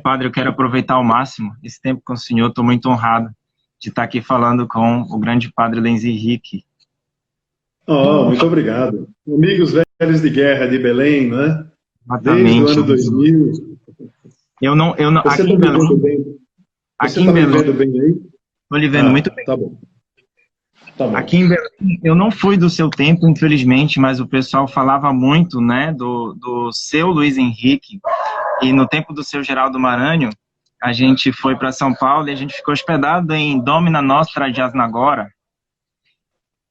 Padre, eu quero aproveitar ao máximo esse tempo com o senhor. Estou muito honrado de estar aqui falando com o grande Padre Lenz Henrique. Oh, muito obrigado. Amigos velhos de guerra de Belém, né? Desde o Exatamente. ano 2000. Eu não, Você aqui está em me Belém, vendo bem? Você aqui em está me Belém, vendo bem aí? estou lhe vendo muito Ah, bem. tá bom. Tá Aqui bom. em Belém, eu não fui do seu tempo, infelizmente, mas o pessoal falava muito, né, do seu Luiz Henrique. E no tempo do seu Geraldo Maranhão, a gente foi para São Paulo e a gente ficou hospedado em Domina Nostra de Asnagora.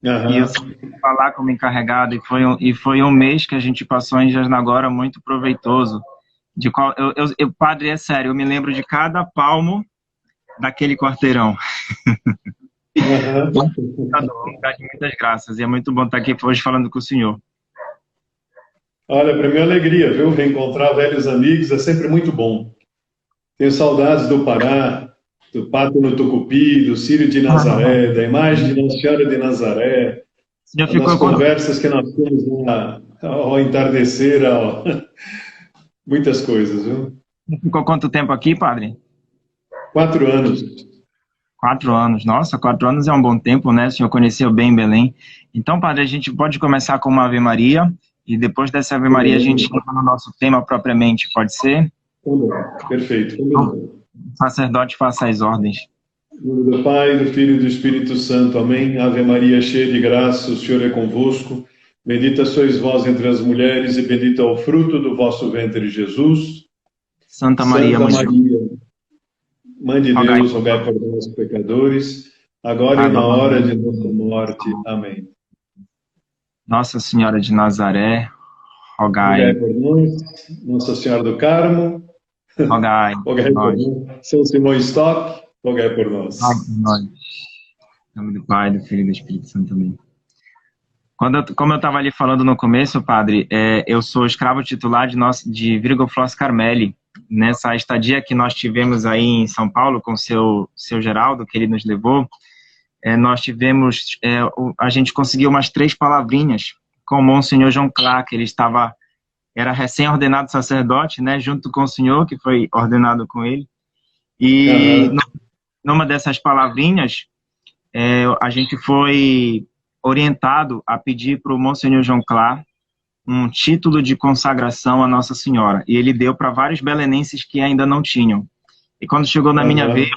E eu Aham. fui falar como encarregado, e foi um mês que a gente passou em Jasnagora muito proveitoso. De qual, padre, é sério, eu me lembro de cada palmo daquele quarteirão. Aham. Um lugar de muitas graças, e é muito bom estar aqui hoje falando com o senhor. Olha, para minha alegria, viu? Reencontrar velhos amigos é sempre muito bom. Tenho saudades do Pará, do Pátio no Tucupi, do Círio de Nazaré, da imagem de Nossa Senhora de Nazaré, O senhor das ficou, conversas que nós temos ao entardecer, muitas coisas, viu? ficou quanto tempo aqui, padre? 4 anos. 4 anos. Nossa, 4 anos é um bom tempo, né? O senhor conheceu bem Belém. Então, padre, a gente pode começar com uma Ave Maria, e depois dessa Ave Maria a gente entra no nosso tema propriamente, pode ser? Perfeito. O sacerdote faça as ordens. Em nome do Pai, do Filho e do Espírito Santo. Amém. Ave Maria, cheia de graça, o Senhor é convosco. Bendita sois vós entre as mulheres e bendito é o fruto do vosso ventre, Jesus. Santa Maria, Santa Mãe de Maria, Mãe de rogai Deus, por rogai nós, por nós, pecadores, agora e na agora hora e de nossa na morte. Amém. Nossa Senhora de Nazaré, Rogai rogai, por nós, Nossa Senhora do Carmo, rogai por rogai por nós, nós. São Simão Stock, rogai por nós. rogai por nós. Em nome do Pai, do Filho e do Espírito Santo também. Como eu estava ali falando no começo, padre, eu sou escravo titular de Virgo Flos Carmeli. Nessa estadia que nós tivemos aí em São Paulo com o seu Geraldo, que ele nos levou, nós tivemos, a gente conseguiu umas 3 palavrinhas com o Monsenhor João Clark. Ele era recém-ordenado sacerdote, né, junto com o senhor, que foi ordenado com ele. E numa dessas palavrinhas, a gente foi orientado a pedir para o Monsenhor João Clark um título de consagração à Nossa Senhora. E ele deu para vários belenenses que ainda não tinham. E quando chegou na minha vez,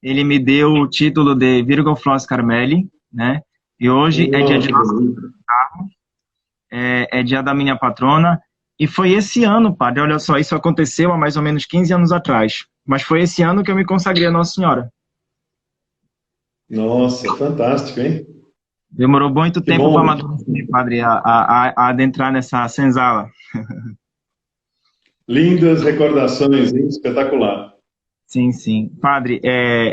ele me deu o título de Virgo Flos Carmeli, né? E hoje é dia de Nossa Senhora, é dia da minha patrona. E foi esse ano, padre, olha só, isso aconteceu há mais ou menos 15 anos atrás. Mas foi esse ano que eu me consagrei a Nossa Senhora. Nossa, fantástico, hein? Demorou muito Que tempo para bom. amadurecer, padre, a adentrar nessa senzala. Lindas recordações, hein? Espetacular. Sim, sim. Padre,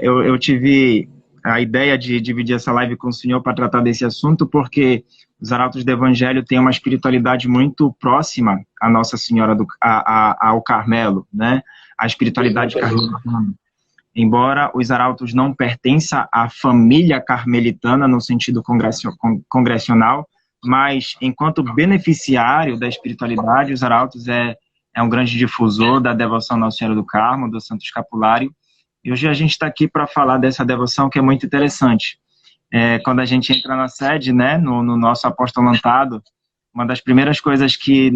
eu tive a ideia de dividir essa live com o senhor para tratar desse assunto, porque os arautos do Evangelho têm uma espiritualidade muito próxima à Nossa Senhora, ao Carmelo, né? A espiritualidade carmelitana. Embora os arautos não pertençam à família carmelitana no sentido congressional, mas enquanto beneficiário da espiritualidade, os arautos é um grande difusor da devoção à Nossa Senhora do Carmo, do Santo Escapulário. E hoje a gente está aqui para falar dessa devoção que é muito interessante. Quando a gente entra na sede, né, no nosso apostolantado, uma das primeiras coisas que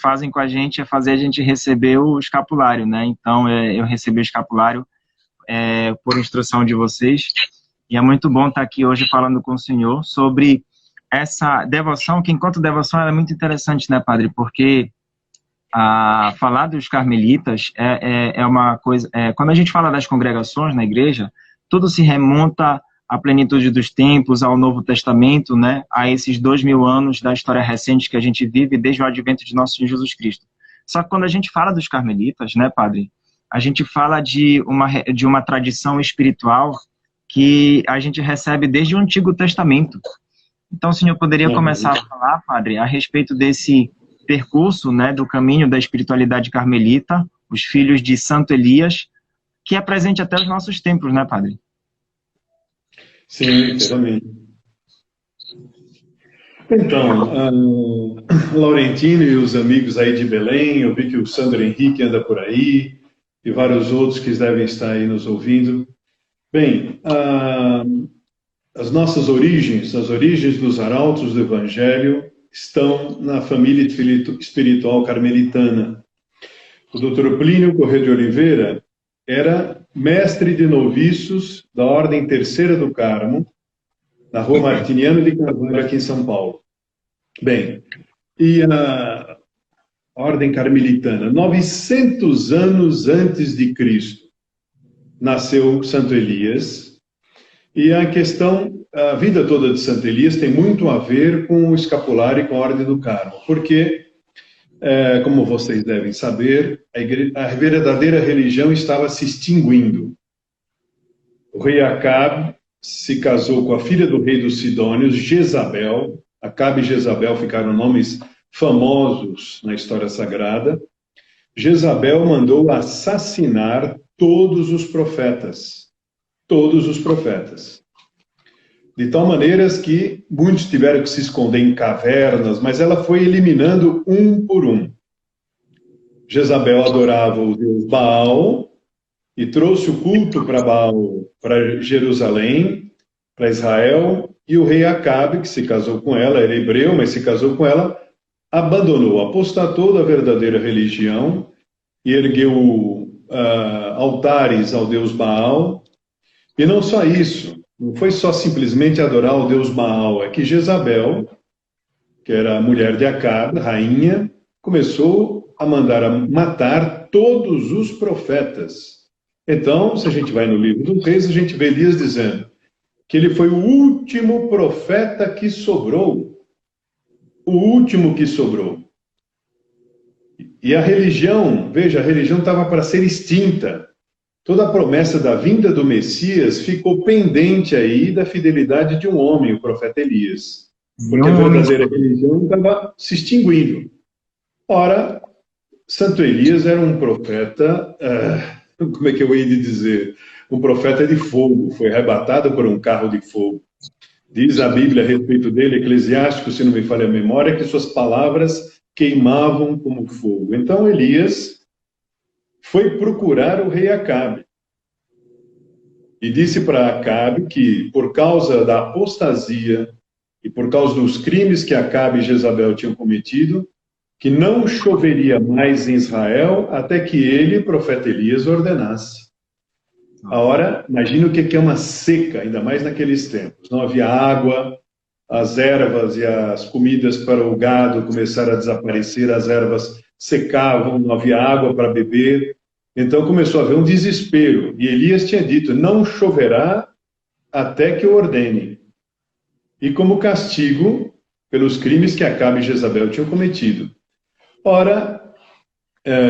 fazem com a gente é fazer a gente receber o escapulário, né? Então, eu recebi o escapulário por instrução de vocês, e é muito bom estar aqui hoje falando com o senhor sobre essa devoção, que enquanto devoção ela é muito interessante, né, padre? Porque falar dos carmelitas é uma coisa... quando a gente fala das congregações na igreja, tudo se remonta à plenitude dos tempos, ao Novo Testamento, né, a esses 2000 anos da história recente que a gente vive desde o advento de nosso Senhor Jesus Cristo. Só que quando a gente fala dos carmelitas, né, padre, a gente fala de uma tradição espiritual que a gente recebe desde o Antigo Testamento. Então, o senhor poderia começar a falar, padre, a respeito desse percurso, né, do caminho da espiritualidade carmelita, os filhos de Santo Elias, que é presente até os nossos tempos, né, padre? Sim, certamente. Então, Laurentino e os amigos aí de Belém, eu vi que o Sandro Henrique anda por aí, e vários outros que devem estar aí nos ouvindo. Bem, as nossas origens, as origens dos arautos do Evangelho, estão na família espiritual carmelitana. O Dr. Plínio Corrêa de Oliveira era mestre de noviços da Ordem Terceira do Carmo, na Rua Martiniano de Carvalho, aqui em São Paulo. Bem, e a Ordem Carmelitana, 900 anos antes de Cristo, nasceu Santo Elias, e a vida toda de Santo Elias tem muito a ver com o escapulário e com a Ordem do Carmo, porque, como vocês devem saber, a verdadeira religião estava se extinguindo. O rei Acabe se casou com a filha do rei dos Sidônios, Jezabel. Acabe e Jezabel ficaram nomes famosos na história sagrada. Jezabel mandou assassinar todos os profetas. Todos os profetas. De tal maneira que muitos tiveram que se esconder em cavernas, mas ela foi eliminando um por um. Jezabel adorava o deus Baal e trouxe o culto para Baal, para Jerusalém, para Israel, e o rei Acabe, que se casou com ela, era hebreu, mas se casou com ela, abandonou, apostatou da verdadeira religião e ergueu altares ao deus Baal. E não só isso, não foi só simplesmente adorar o deus Baal, é que Jezabel, que era a mulher de Acabe, rainha, começou a mandar matar todos os profetas. Então, se a gente vai no livro dos Reis, a gente vê Elias dizendo que ele foi o último profeta que sobrou. O último que sobrou. E a religião, veja, a religião estava para ser extinta. Toda a promessa da vinda do Messias ficou pendente aí da fidelidade de um homem, o profeta Elias. Porque a verdadeira religião estava se extinguindo. Ora, Santo Elias era um profeta, como é que eu ia dizer? Um profeta de fogo, foi arrebatado por um carro de fogo. Diz a Bíblia a respeito dele, Eclesiástico, se não me falha a memória, que suas palavras queimavam como fogo. Então Elias foi procurar o rei Acabe. E disse para Acabe que, por causa da apostasia e por causa dos crimes que Acabe e Jezabel tinham cometido, que não choveria mais em Israel até que ele, profeta Elias, ordenasse. Ora, imagina o que é uma seca, ainda mais naqueles tempos. Não havia água, as ervas e as comidas para o gado começaram a desaparecer, as ervas secavam, não havia água para beber. Então começou a haver um desespero. E Elias tinha dito, não choverá até que eu ordene. E como castigo pelos crimes que Acabe e Jezabel tinham cometido. Ora,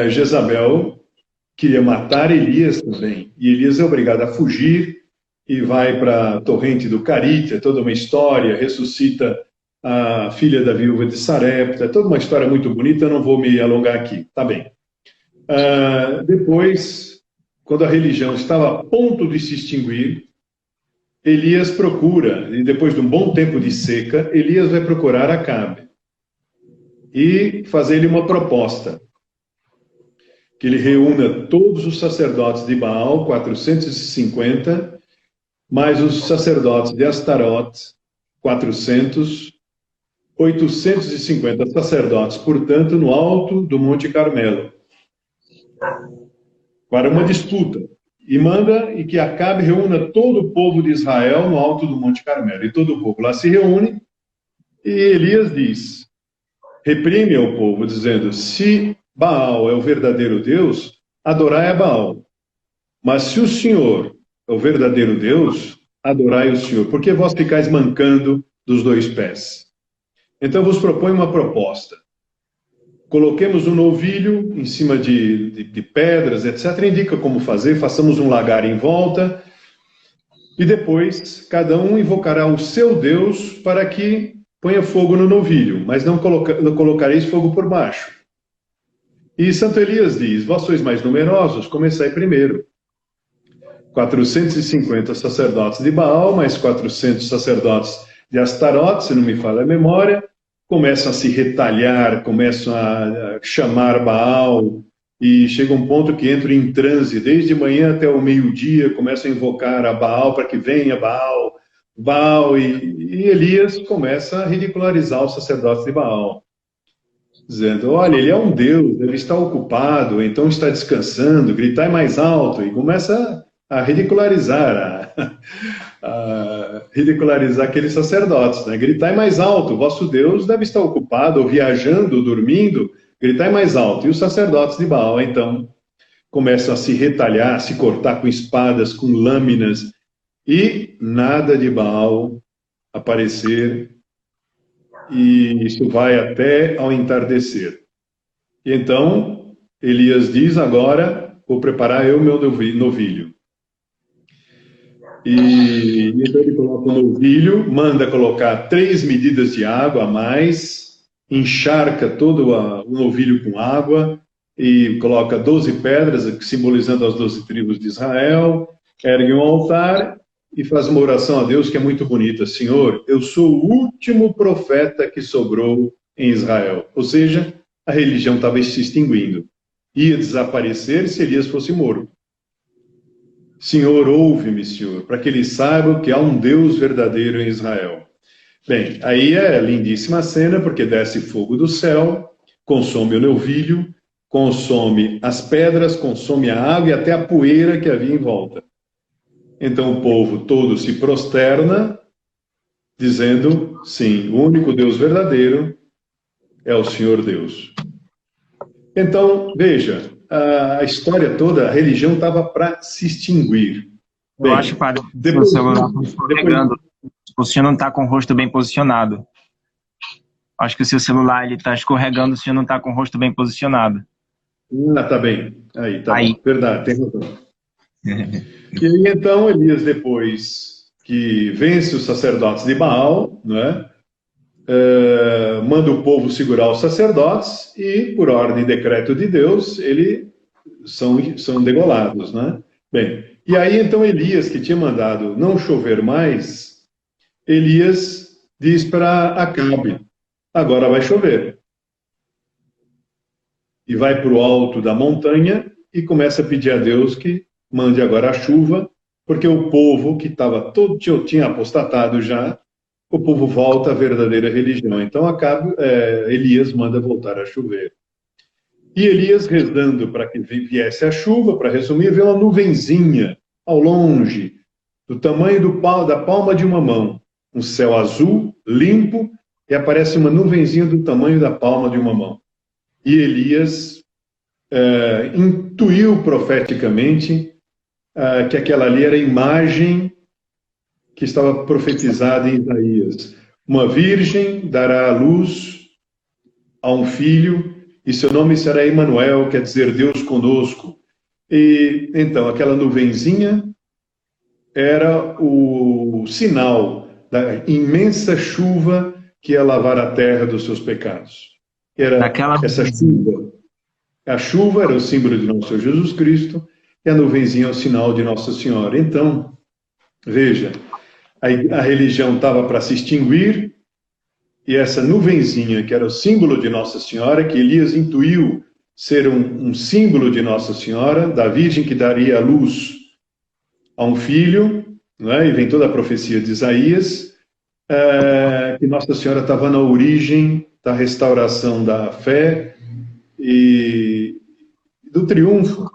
Jezabel queria matar Elias também. E Elias é obrigado a fugir e vai para a torrente do Carite, é toda uma história, ressuscita a filha da viúva de Sarepta, é toda uma história muito bonita, eu não vou me alongar aqui, tá bem. Depois, quando a religião estava a ponto de se extinguir, Elias procura, e depois de um bom tempo de seca, Elias vai procurar Acabe e fazer-lhe uma proposta. Que ele reúna todos os sacerdotes de Baal, 450, mais os sacerdotes de Astarote, 400, 850 sacerdotes, portanto, no alto do Monte Carmelo, para uma disputa. E manda e que Acabe reúna todo o povo de Israel no alto do Monte Carmelo. E todo o povo lá se reúne, e Elias diz, reprime ao povo, dizendo, se Baal é o verdadeiro Deus, adorai a Baal. Mas se o Senhor é o verdadeiro Deus, adorai o Senhor. Porque vós ficais mancando dos dois pés? Então vos proponho uma proposta. Coloquemos um novilho em cima de pedras, etc. Indica como fazer, façamos um lagar em volta. E depois, cada um invocará o seu Deus para que ponha fogo no novilho. Mas não colocareis fogo por baixo. E Santo Elias diz, vós sois mais numerosos, começai primeiro. 450 sacerdotes de Baal, mais 400 sacerdotes de Astarote, se não me falha a memória, começam a se retalhar, começam a chamar Baal e chega um ponto que entram em transe, desde manhã até o meio-dia, começam a invocar a Baal para que venha Baal, Baal, e Elias começa a ridicularizar os sacerdotes de Baal, dizendo, olha, ele é um Deus, deve estar ocupado, então está descansando, gritai mais alto, e começa a ridicularizar, a ridicularizar aqueles sacerdotes, né? Gritai mais alto, vosso Deus deve estar ocupado, ou viajando, ou dormindo, gritai mais alto. E os sacerdotes de Baal, então, começam a se retalhar, a se cortar com espadas, com lâminas, e nada de Baal aparecer, e isso vai até ao entardecer. E então, Elias diz, agora, vou preparar eu meu novilho. E então ele coloca o novilho, manda colocar 3 medidas de água a mais, encharca todo o novilho com água, e coloca 12 pedras, simbolizando as 12 tribos de Israel, ergue um altar e faz uma oração a Deus que é muito bonita. Senhor, eu sou o último profeta que sobrou em Israel. Ou seja, a religião estava se extinguindo. Ia desaparecer se Elias fosse morto. Senhor, ouve-me, Senhor, para que eles saibam que há um Deus verdadeiro em Israel. Bem, aí é a lindíssima cena, porque desce fogo do céu, consome o novilho, consome as pedras, consome a água e até a poeira que havia em volta. Então o povo todo se prosterna, dizendo, sim, o único Deus verdadeiro é o Senhor Deus. Então, veja, a história toda, a religião estava para se extinguir. Eu acho, padre, que o celular está escorregando. O senhor não está com o rosto bem posicionado. Acho que o seu celular está escorregando, o senhor não está com o rosto bem posicionado. Ah, tá bem. Aí, tá bom. Verdade, tem razão. E aí, então, Elias, depois que vence os sacerdotes de Baal, né, manda o povo segurar os sacerdotes e, por ordem e decreto de Deus, eles são degolados, né? Bem, e aí, então, Elias, que tinha mandado não chover mais, Elias diz para Acabe, agora vai chover. E vai para o alto da montanha e começa a pedir a Deus que mande agora a chuva, porque o povo que estava todo tinha apostatado já, o povo volta à verdadeira religião. Então Elias manda voltar a chover. E Elias rezando para que viesse a chuva, para resumir, vê uma nuvenzinha ao longe, do tamanho da palma de uma mão, um céu azul, limpo, e aparece uma nuvenzinha do tamanho da palma de uma mão. E Elias intuiu profeticamente que aquela ali era a imagem que estava profetizada em Isaías. Uma virgem dará à luz a um filho, e seu nome será Emanuel, quer dizer Deus conosco. E então, aquela nuvenzinha era o sinal da imensa chuva que ia lavar a terra dos seus pecados. Era essa chuva. A chuva era o símbolo de nosso Senhor Jesus Cristo, e a nuvenzinha é o sinal de Nossa Senhora. Então, veja, a religião estava para se extinguir, e essa nuvenzinha, que era o símbolo de Nossa Senhora, que Elias intuiu ser um símbolo de Nossa Senhora, da Virgem que daria a luz a um filho, né? E vem toda a profecia de Isaías, que Nossa Senhora estava na origem da restauração da fé e do triunfo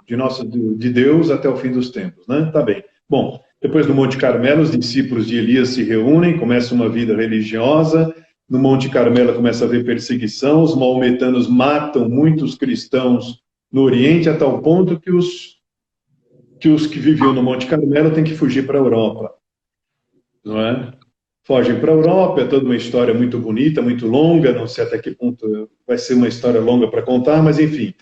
de Deus até o fim dos tempos, né? Tá bem. Bom, depois do Monte Carmelo, os discípulos de Elias se reúnem, começa uma vida religiosa. No Monte Carmelo começa a haver perseguição, os maometanos matam muitos cristãos no Oriente, a tal ponto que os que viviam no Monte Carmelo têm que fugir para a Europa, não é? Fogem para a Europa, é toda uma história muito bonita, muito longa, não sei até que ponto vai ser uma história longa para contar, mas enfim.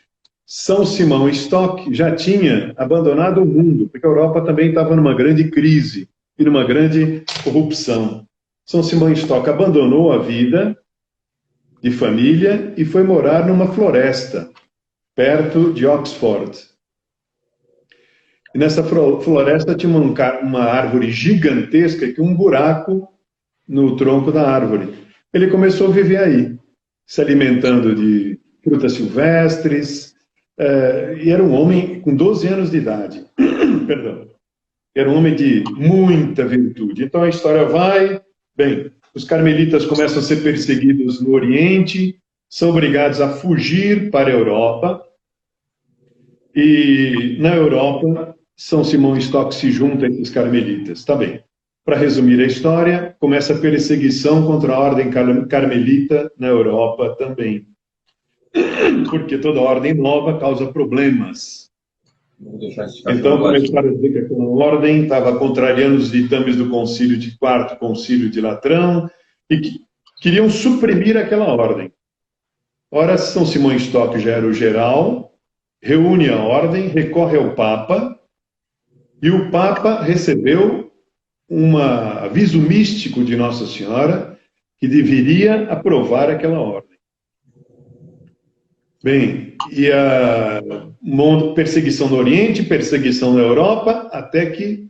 São Simão Stock já tinha abandonado o mundo, porque a Europa também estava numa grande crise e numa grande corrupção. São Simão Stock abandonou a vida de família e foi morar numa floresta, perto de Oxford. E nessa floresta tinha uma árvore gigantesca que um buraco no tronco da árvore. Ele começou a viver aí, se alimentando de frutas silvestres, E era um homem com 12 anos de idade. Perdão. Era um homem de muita virtude. Então a história vai... Bem, os carmelitas começam a ser perseguidos no Oriente, são obrigados a fugir para a Europa. E na Europa, São Simão Stock se junta a esses carmelitas. Tá bem. Para resumir a história, começa a perseguição contra a ordem carmelita na Europa também. Porque toda ordem nova causa problemas. Então, começaram a dizer que aquela ordem estava contrariando os ditames do Concílio de Quarto, Concílio de Latrão, e que queriam suprimir aquela ordem. Ora, São Simão Stock já era o geral, reúne a ordem, recorre ao Papa, e o Papa recebeu um aviso místico de Nossa Senhora que deveria aprovar aquela ordem. Bem, e a perseguição no Oriente, perseguição na Europa, até que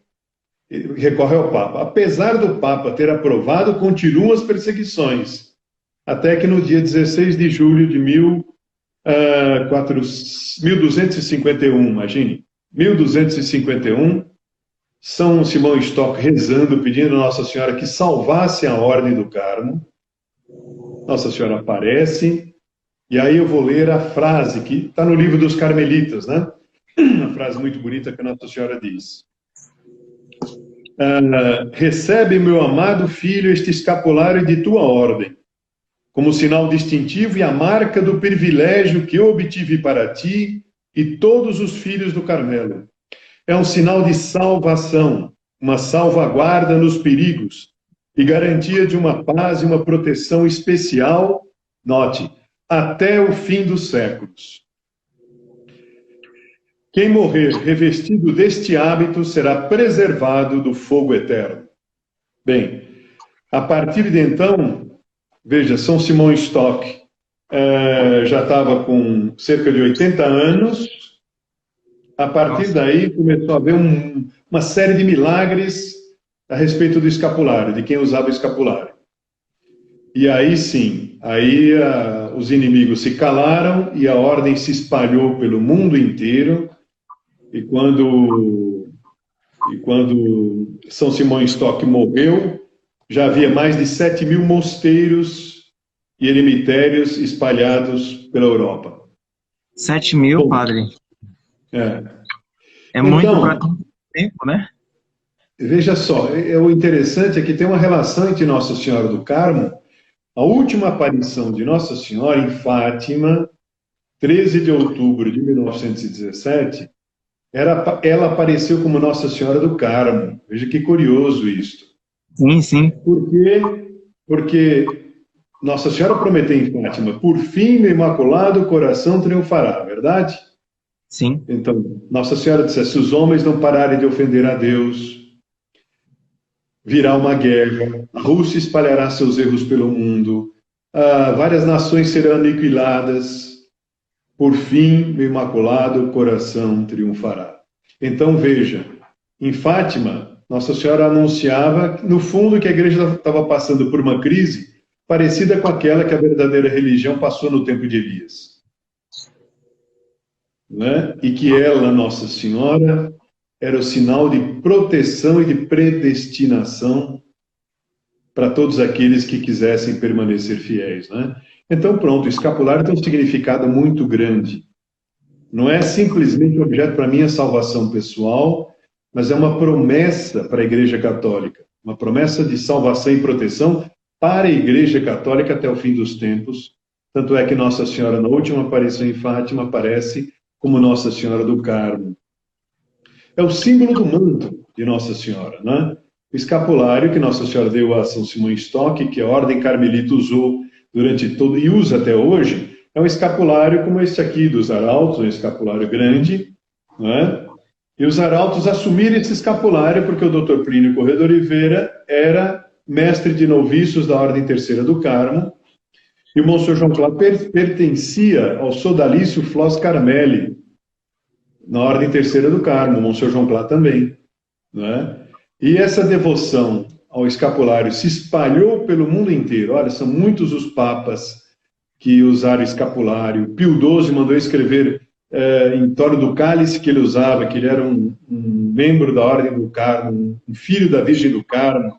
recorre ao Papa. Apesar do Papa ter aprovado, continuam as perseguições, até que no dia 16 de julho de 1251, imagine, 1251, São Simão Stock rezando, pedindo a Nossa Senhora que salvasse a Ordem do Carmo. Nossa Senhora aparece, e aí eu vou ler a frase que está no livro dos Carmelitas, né? Uma frase muito bonita que a Nossa Senhora diz. Recebe, meu amado filho, este escapulário de tua ordem, como sinal distintivo e a marca do privilégio que eu obtive para ti e todos os filhos do Carmelo. É um sinal de salvação, uma salvaguarda nos perigos e garantia de uma paz e uma proteção especial, note, até o fim dos séculos. Quem morrer revestido deste hábito será preservado do fogo eterno. Bem, a partir de então, veja, São Simão Stock já estava com cerca de 80 anos. A partir daí começou a haver uma série de milagres a respeito do escapulário, de quem usava o escapulário. E aí sim, os inimigos se calaram e a ordem se espalhou pelo mundo inteiro. E quando São Simão Stock morreu, já havia mais de 7.000 mosteiros e eremitérios espalhados pela Europa. 7.000, bom, padre? É muito para tanto tempo, né? Veja só, o interessante é que tem uma relação entre Nossa Senhora do Carmo. A última aparição de Nossa Senhora em Fátima, 13 de outubro de 1917, ela apareceu como Nossa Senhora do Carmo. Veja que curioso isto. Sim, sim. Por quê? Porque Nossa Senhora prometeu em Fátima, por fim, meu imaculado coração triunfará, verdade? Sim. Então, Nossa Senhora disse, se os homens não pararem de ofender a Deus, virá uma guerra, a Rússia espalhará seus erros pelo mundo, várias nações serão aniquiladas, por fim, meu imaculado coração triunfará. Então, veja, em Fátima, Nossa Senhora anunciava, no fundo, que a igreja estava passando por uma crise parecida com aquela que a verdadeira religião passou no tempo de Elias. Né? E que ela, Nossa Senhora, era o sinal de proteção e de predestinação para todos aqueles que quisessem permanecer fiéis. Né? Então, pronto, o escapulário tem um significado muito grande. Não é simplesmente um objeto para minha salvação pessoal, mas é uma promessa para a Igreja Católica, uma promessa de salvação e proteção para a Igreja Católica até o fim dos tempos. Tanto é que Nossa Senhora, na última aparição em Fátima, aparece como Nossa Senhora do Carmo. É o símbolo do manto de Nossa Senhora, né? O escapulário que Nossa Senhora deu a São Simão Stock, que a Ordem Carmelita usou durante todo, e usa até hoje, é um escapulário como este aqui dos arautos, um escapulário grande, né? E os arautos assumiram esse escapulário porque o Dr. Plínio Corrêa de Oliveira era mestre de noviços da Ordem Terceira do Carmo, e o Monsenhor João Clá pertencia ao sodalício Flos Carmeli, na Ordem Terceira do Carmo, o Monsenhor João Clá também. Né? E essa devoção ao escapulário se espalhou pelo mundo inteiro. Olha, são muitos os papas que usaram escapulário. Pio XII mandou escrever em torno do cálice que ele usava, que ele era um membro da Ordem do Carmo, um filho da Virgem do Carmo.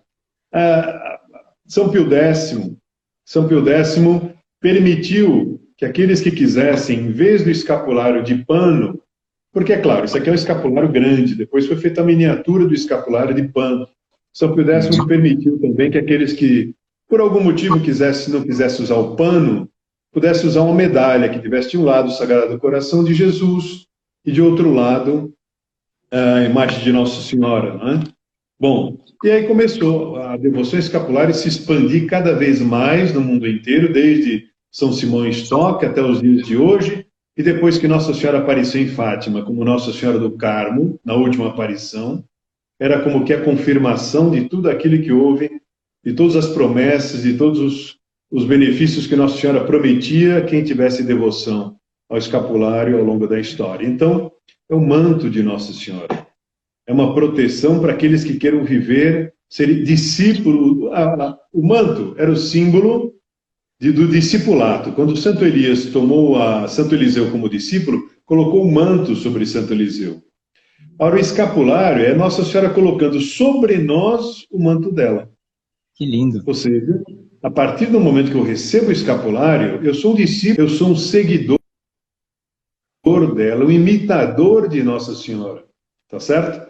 São Pio X permitiu que aqueles que quisessem, em vez do escapulário de pano, porque, é claro, isso aqui é um escapulário grande, depois foi feita a miniatura do escapulário de pano. São Pio X permitiu também que aqueles que, por algum motivo, não quisessem usar o pano, pudesse usar uma medalha que tivesse de um lado o Sagrado Coração de Jesus e de outro lado a imagem de Nossa Senhora, não é? Bom, e aí começou a devoção escapulária se expandir cada vez mais no mundo inteiro, desde São Simão Stock até os dias de hoje, e depois que Nossa Senhora apareceu em Fátima como Nossa Senhora do Carmo, na última aparição, era como que a confirmação de tudo aquilo que houve, de todas as promessas, de todos os benefícios que Nossa Senhora prometia a quem tivesse devoção ao escapulário ao longo da história. Então, é o manto de Nossa Senhora. É uma proteção para aqueles que queiram viver, ser discípulo. O manto era o símbolo do discipulado. Quando Santo Elias tomou Santo Eliseu como discípulo, colocou o manto sobre Santo Eliseu. Ora, o escapulário é Nossa Senhora colocando sobre nós o manto dela. Que lindo. Ou seja, a partir do momento que eu recebo o escapulário, eu sou um discípulo, eu sou um seguidor dela, um imitador de Nossa Senhora. Tá certo?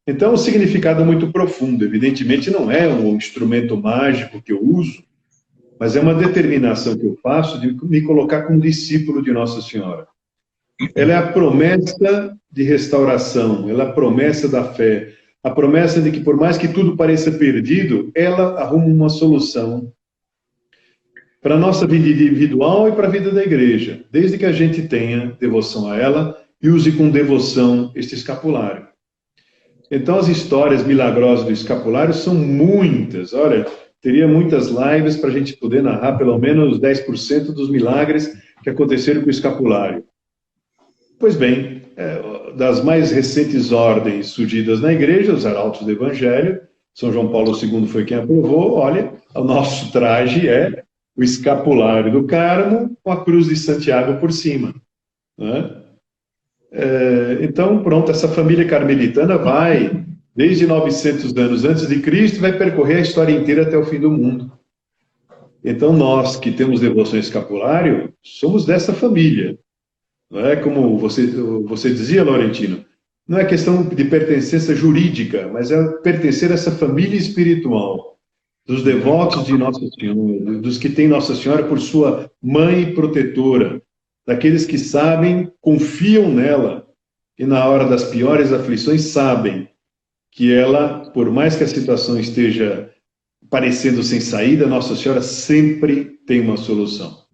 Então, o significado é muito profundo. Evidentemente, não é um instrumento mágico que eu uso, mas é uma determinação que eu faço de me colocar como discípulo de Nossa Senhora. Ela é a promessa de restauração, ela é a promessa da fé, a promessa de que, por mais que tudo pareça perdido, ela arruma uma solução para a nossa vida individual e para a vida da igreja, desde que a gente tenha devoção a ela e use com devoção este escapulário. Então, as histórias milagrosas do escapulário são muitas. Olha, teria muitas lives para a gente poder narrar pelo menos 10% dos milagres que aconteceram com o escapulário. Pois bem, das mais recentes ordens surgidas na igreja, os arautos do Evangelho, São João Paulo II foi quem aprovou. Olha, o nosso traje é o escapulário do Carmo com a cruz de Santiago por cima, né? Então, pronto, essa família carmelitana vai, desde 900 anos antes de Cristo, vai percorrer a história inteira até o fim do mundo. Então, nós que temos devoção escapulário, somos dessa família. Não é como você dizia, Laurentino, não é questão de pertença jurídica, mas é pertencer a essa família espiritual, dos devotos de Nossa Senhora, dos que têm Nossa Senhora por sua mãe protetora, daqueles que sabem, confiam nela, e na hora das piores aflições sabem que ela, por mais que a situação esteja parecendo sem saída, Nossa Senhora sempre tem uma solução.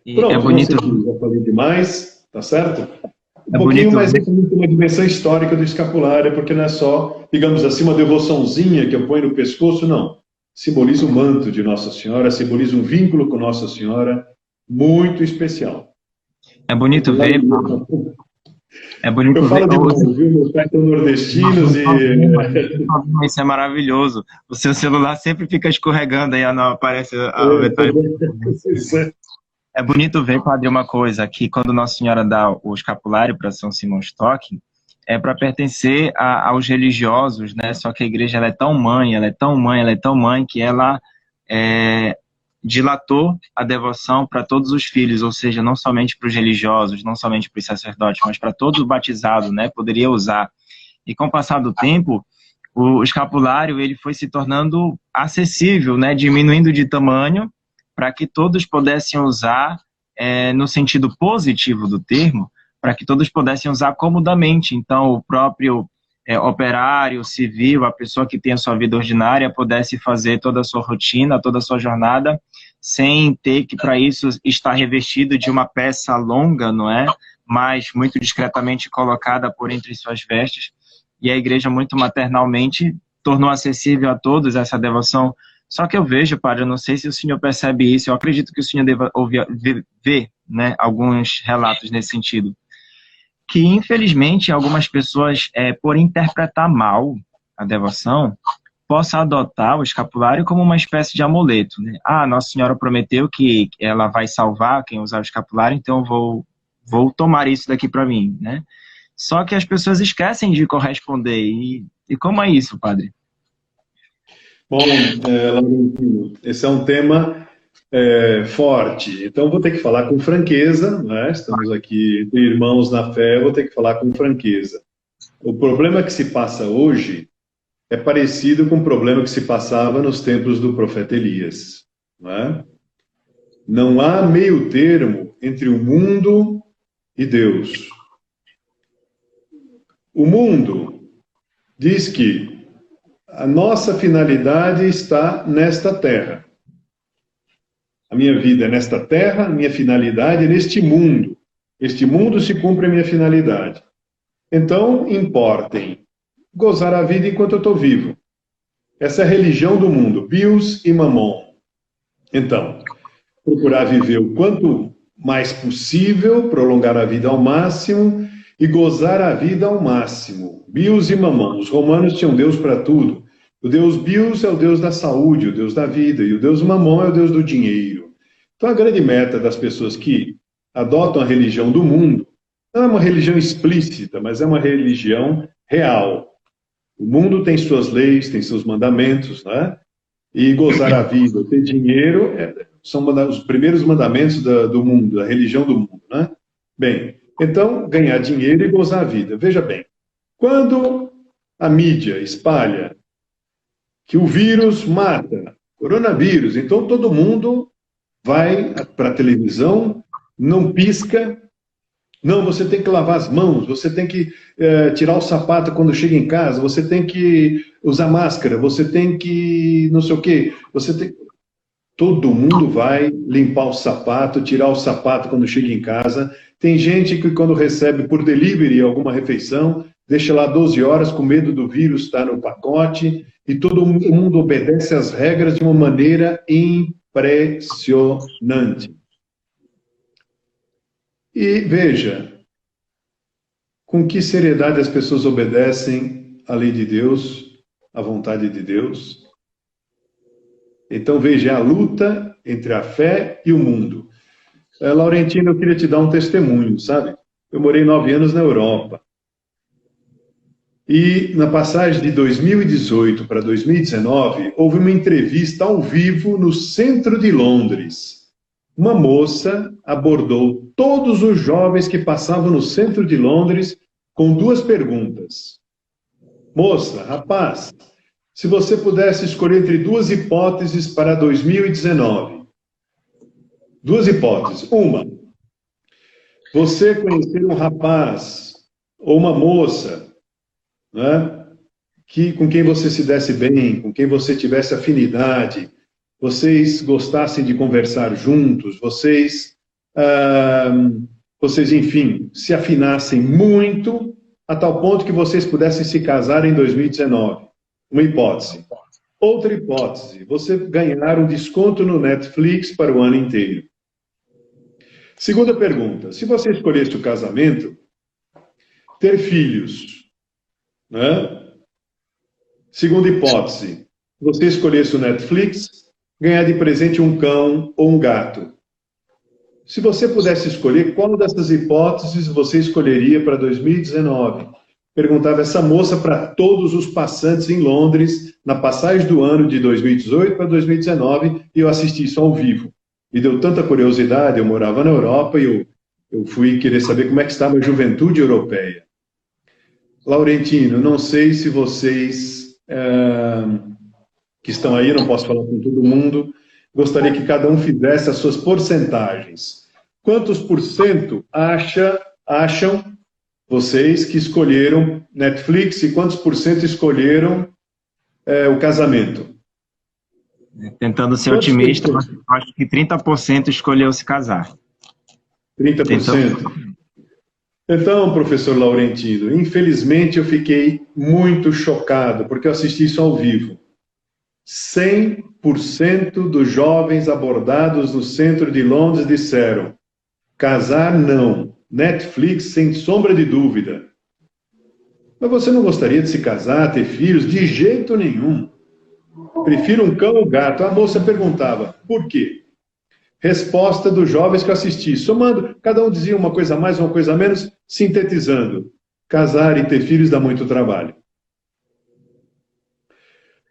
E pronto, é bonito. Já falei demais, tá certo? É pouquinho, bonito. mas é uma dimensão histórica do escapulário, porque não é só, digamos assim, uma devoçãozinha que eu ponho no pescoço, não. Simboliza o manto de Nossa Senhora, simboliza um vínculo com Nossa Senhora muito especial. É bonito ver, Paulo. É bonito eu ver. falo demais, viu? Meus pais são nordestinos e... Isso é maravilhoso. O seu celular sempre fica escorregando aí, não aparece a letra. É bonito ver, padre, uma coisa, que quando Nossa Senhora dá o escapulário para São Simão Stock, é para pertencer aos religiosos, né? Só que a igreja ela é tão mãe, que ela dilatou a devoção para todos os filhos, ou seja, não somente para os religiosos, não somente para os sacerdotes, mas para todos os batizados, né? Poderia usar. E com o passar do tempo, o escapulário ele foi se tornando acessível, né? Diminuindo de tamanho, para que todos pudessem usar, no sentido positivo do termo, para que todos pudessem usar comodamente. Então, o próprio operário, civil, a pessoa que tem a sua vida ordinária, pudesse fazer toda a sua rotina, toda a sua jornada, sem ter que, para isso, estar revestido de uma peça longa, não é? Mas muito discretamente colocada por entre suas vestes. E a igreja, muito maternalmente, tornou acessível a todos essa devoção. Só que eu vejo, padre, eu não sei se o senhor percebe isso, eu acredito que o senhor deva ver, né, alguns relatos nesse sentido, que infelizmente algumas pessoas, por interpretar mal a devoção, possam adotar o escapulário como uma espécie de amuleto, né? Ah, Nossa Senhora prometeu que ela vai salvar quem usar o escapulário, então eu vou vou tomar isso daqui para mim, né? Só que as pessoas esquecem de corresponder. E como é isso, padre? Bom, Laurentino, esse é um tema forte. Então, vou ter que falar com franqueza, né? Estamos aqui entre irmãos na fé, vou ter que falar com franqueza. O problema que se passa hoje é parecido com o problema que se passava nos tempos do profeta Elias. Não é? Não há meio termo entre o mundo e Deus. O mundo diz que a nossa finalidade está nesta terra. A minha vida é nesta terra, a minha finalidade é neste mundo. Este mundo se cumpre a minha finalidade. Então, importem gozar a vida enquanto eu estou vivo. Essa é a religião do mundo, bios e mamon. Então, procurar viver o quanto mais possível, prolongar a vida ao máximo e gozar a vida ao máximo. Bios e mamon. Os romanos tinham Deus para tudo. O Deus bios é o Deus da saúde, o Deus da vida, e o Deus mamon é o Deus do dinheiro. Então, a grande meta das pessoas que adotam a religião do mundo não é uma religião explícita, mas é uma religião real. O mundo tem suas leis, tem seus mandamentos, né? E gozar a vida, ter dinheiro, são os primeiros mandamentos do mundo, da religião do mundo, né? Bem, então, ganhar dinheiro e gozar a vida. Veja bem, quando a mídia espalha que o vírus mata, coronavírus, então todo mundo vai para a televisão, não pisca. Não, você tem que lavar as mãos, você tem que tirar o sapato quando chega em casa, você tem que usar máscara, você tem que não sei o quê. Todo mundo vai limpar o sapato, tirar o sapato quando chega em casa. Tem gente que quando recebe por delivery alguma refeição, deixa lá 12 horas com medo do vírus estar no pacote, e todo mundo obedece às regras de uma maneira impressionante. E veja, com que seriedade as pessoas obedecem à lei de Deus, à vontade de Deus. Então veja a luta entre a fé e o mundo. Laurentino, eu queria te dar um testemunho, sabe? Eu morei 9 anos na Europa. E na passagem de 2018 para 2019, houve uma entrevista ao vivo no centro de Londres. Uma moça abordou todos os jovens que passavam no centro de Londres com 2 perguntas. Moça, rapaz, se você pudesse escolher entre 2 hipóteses para 2019. 2 hipóteses. Uma, você conhecer um rapaz ou uma moça, né, com quem você se desse bem, com quem você tivesse afinidade, vocês gostassem de conversar juntos, vocês, enfim, se afinassem muito, a tal ponto que vocês pudessem se casar em 2019. Uma hipótese. Outra hipótese, você ganhar um desconto no Netflix para o ano inteiro. Segunda pergunta, se você escolhesse o casamento, ter filhos, né? Segunda hipótese, você escolhesse o Netflix, ganhar de presente um cão ou um gato. Se você pudesse escolher, qual dessas hipóteses você escolheria para 2019? Perguntava essa moça para todos os passantes em Londres, na passagem do ano de 2018 para 2019, e eu assisti isso ao vivo. Me deu tanta curiosidade, eu morava na Europa e eu fui querer saber como é que estava a juventude europeia. Laurentino, não sei se vocês que estão aí, não posso falar com todo mundo, gostaria que cada um fizesse as suas porcentagens. Quantos por cento acham vocês que escolheram Netflix e quantos por cento escolheram o casamento? Tentando ser otimista, acho que 30% escolheu se casar. 30%? Então, professor Laurentino, infelizmente eu fiquei muito chocado, porque eu assisti isso ao vivo. 100% dos jovens abordados no centro de Londres disseram: casar não, Netflix sem sombra de dúvida. Mas você não gostaria de se casar, ter filhos? De jeito nenhum. Prefiro um cão ou gato. A moça perguntava, por quê? resposta dos jovens que eu assisti, somando, cada um dizia uma coisa a mais, uma coisa a menos, sintetizando. Casar e ter filhos dá muito trabalho.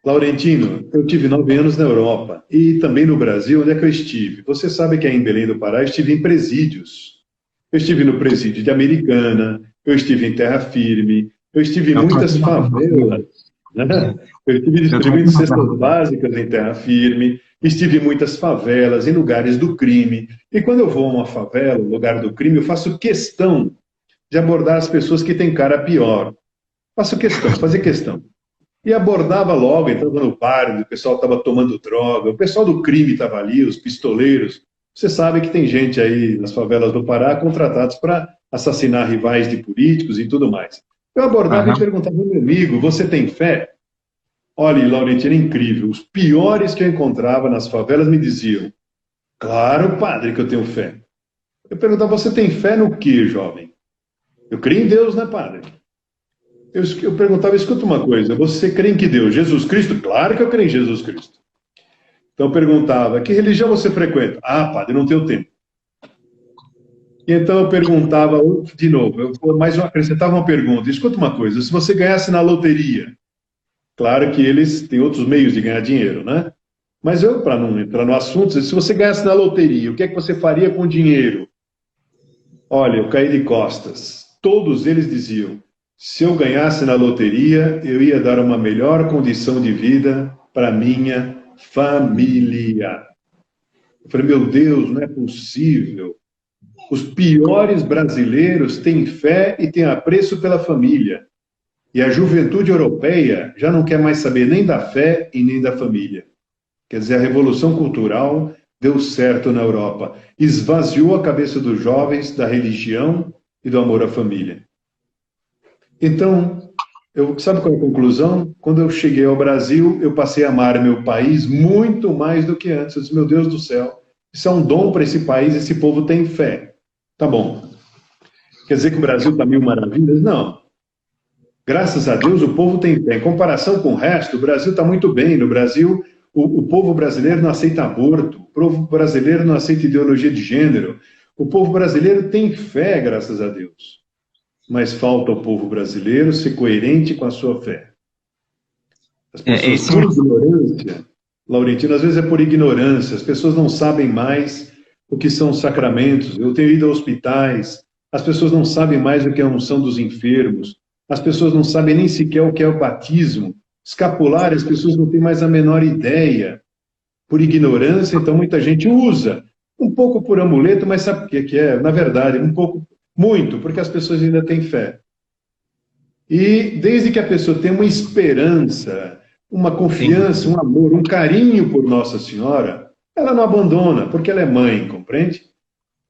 Laurentino, eu tive 9 anos na Europa e também no Brasil. Onde é que eu estive? Você sabe que é em Belém do Pará, eu estive em presídios. Eu estive no presídio de Americana, eu estive em Terra Firme, eu estive em muitas favelas, né? Eu estive distribuindo cestas básicas em Terra Firme, estive em muitas favelas, em lugares do crime. E quando eu vou a uma favela, lugar do crime, eu faço questão de abordar as pessoas que têm cara pior. Fazer questão. E abordava logo, entrava no bar, o pessoal estava tomando droga, o pessoal do crime estava ali, os pistoleiros. Você sabe que tem gente aí nas favelas do Pará contratados para assassinar rivais de políticos e tudo mais. Eu abordava e perguntava, meu amigo, você tem fé? Olha, Laurentino, é incrível. Os piores que eu encontrava nas favelas me diziam, claro, padre, que eu tenho fé. Eu perguntava, você tem fé no quê, jovem? Eu creio em Deus, né, padre? Eu perguntava, escuta uma coisa, você crê em que Deus? Jesus Cristo? Claro que eu creio em Jesus Cristo. Então eu perguntava, que religião você frequenta? Ah, padre, não tenho tempo. E então eu perguntava de novo, eu acrescentava uma pergunta, escuta uma coisa, se você ganhasse na loteria, claro que eles têm outros meios de ganhar dinheiro, né? Mas eu, para não entrar no assunto, se você ganhasse na loteria, o que é que você faria com o dinheiro? Olha, eu caí de costas. Todos eles diziam, se eu ganhasse na loteria, eu ia dar uma melhor condição de vida para minha família. Eu falei, meu Deus, não é possível. Os piores brasileiros têm fé e têm apreço pela família. E a juventude europeia já não quer mais saber nem da fé e nem da família. Quer dizer, a revolução cultural deu certo na Europa. Esvaziou a cabeça dos jovens da religião e do amor à família. Então, sabe qual é a conclusão? Quando eu cheguei ao Brasil, eu passei a amar meu país muito mais do que antes. Eu disse, meu Deus do céu, isso é um dom para esse país, esse povo tem fé. Tá bom. Quer dizer que o Brasil está mil maravilhas? Não. Graças a Deus, o povo tem fé. Em comparação com o resto, o Brasil está muito bem. No Brasil, o povo brasileiro não aceita aborto, o povo brasileiro não aceita ideologia de gênero, o povo brasileiro tem fé, graças a Deus. Mas falta ao povo brasileiro ser coerente com a sua fé. As pessoas, por ignorância, Laurentino, às vezes é por ignorância, as pessoas não sabem mais o que são os sacramentos. Eu tenho ido a hospitais, as pessoas não sabem mais o que é a unção dos enfermos, as pessoas não sabem nem sequer o que é o batismo. Escapulário, as pessoas não têm mais a menor ideia. Por ignorância, então muita gente usa, um pouco por amuleto, mas sabe o que é? Na verdade, um pouco, muito, porque as pessoas ainda têm fé. E desde que a pessoa tem uma esperança, uma confiança, um amor, um carinho por Nossa Senhora, ela não abandona, porque ela é mãe, compreende?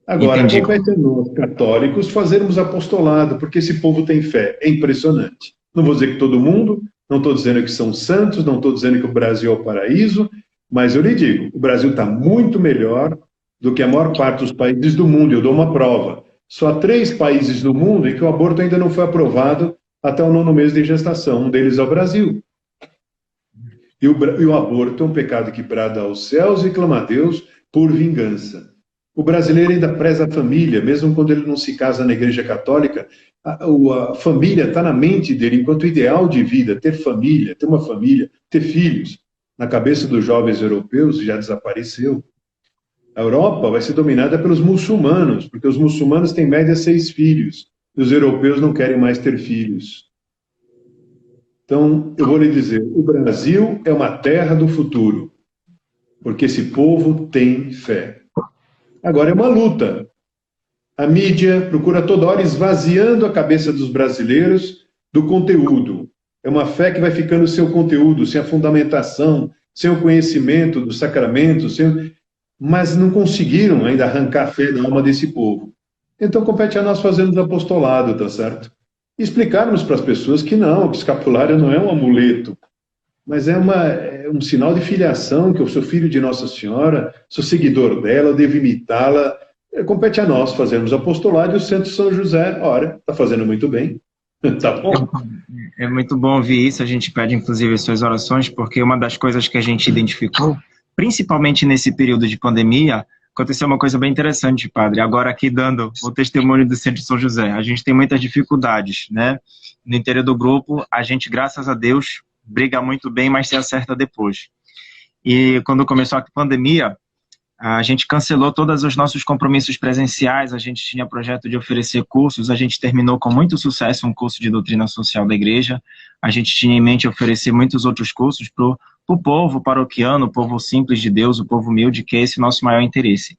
Agora, compete a nós, católicos, fazermos apostolado, porque esse povo tem fé. É impressionante. Não vou dizer que todo mundo, não estou dizendo que são santos, não estou dizendo que o Brasil é o paraíso, mas eu lhe digo, o Brasil está muito melhor do que a maior parte dos países do mundo. Eu dou uma prova. Só há 3 países no mundo em que o aborto ainda não foi aprovado até o 9º mês de gestação. Um deles é o Brasil. E o aborto é um pecado que brada aos céus e clama a Deus por vingança. O brasileiro ainda preza a família, mesmo quando ele não se casa na Igreja Católica, a família está na mente dele enquanto ideal de vida, ter família, ter uma família, ter filhos. Na cabeça dos jovens europeus já desapareceu. A Europa vai ser dominada pelos muçulmanos, porque os muçulmanos têm em média 6 filhos, e os europeus não querem mais ter filhos. Então, eu vou lhe dizer, o Brasil é uma terra do futuro, porque esse povo tem fé. Agora é uma luta. A mídia procura toda hora esvaziando a cabeça dos brasileiros do conteúdo. É uma fé que vai ficando sem o conteúdo, sem a fundamentação, sem o conhecimento dos sacramentos, mas não conseguiram ainda arrancar a fé da alma desse povo. Então compete a nós fazermos apostolado, tá certo? E explicarmos para as pessoas que não, que o escapulário não é um amuleto, mas é um sinal de filiação, que eu sou filho de Nossa Senhora, sou seguidor dela, eu devo imitá-la. Compete a nós fazermos apostolado, e o Santo São José, ora, está fazendo muito bem. Tá bom? É muito bom ouvir isso, a gente pede inclusive as suas orações, porque uma das coisas que a gente identificou, principalmente nesse período de pandemia, aconteceu uma coisa bem interessante, padre. Agora aqui dando o testemunho do Centro de São José. A gente tem muitas dificuldades, né? No interior do grupo, a gente, graças a Deus, briga muito bem, mas se acerta depois. E quando começou a pandemia, a gente cancelou todos os nossos compromissos presenciais, a gente tinha projeto de oferecer cursos, a gente terminou com muito sucesso um curso de doutrina social da igreja, a gente tinha em mente oferecer muitos outros cursos para o povo paroquiano, o povo simples de Deus, o povo humilde, que é esse nosso maior interesse.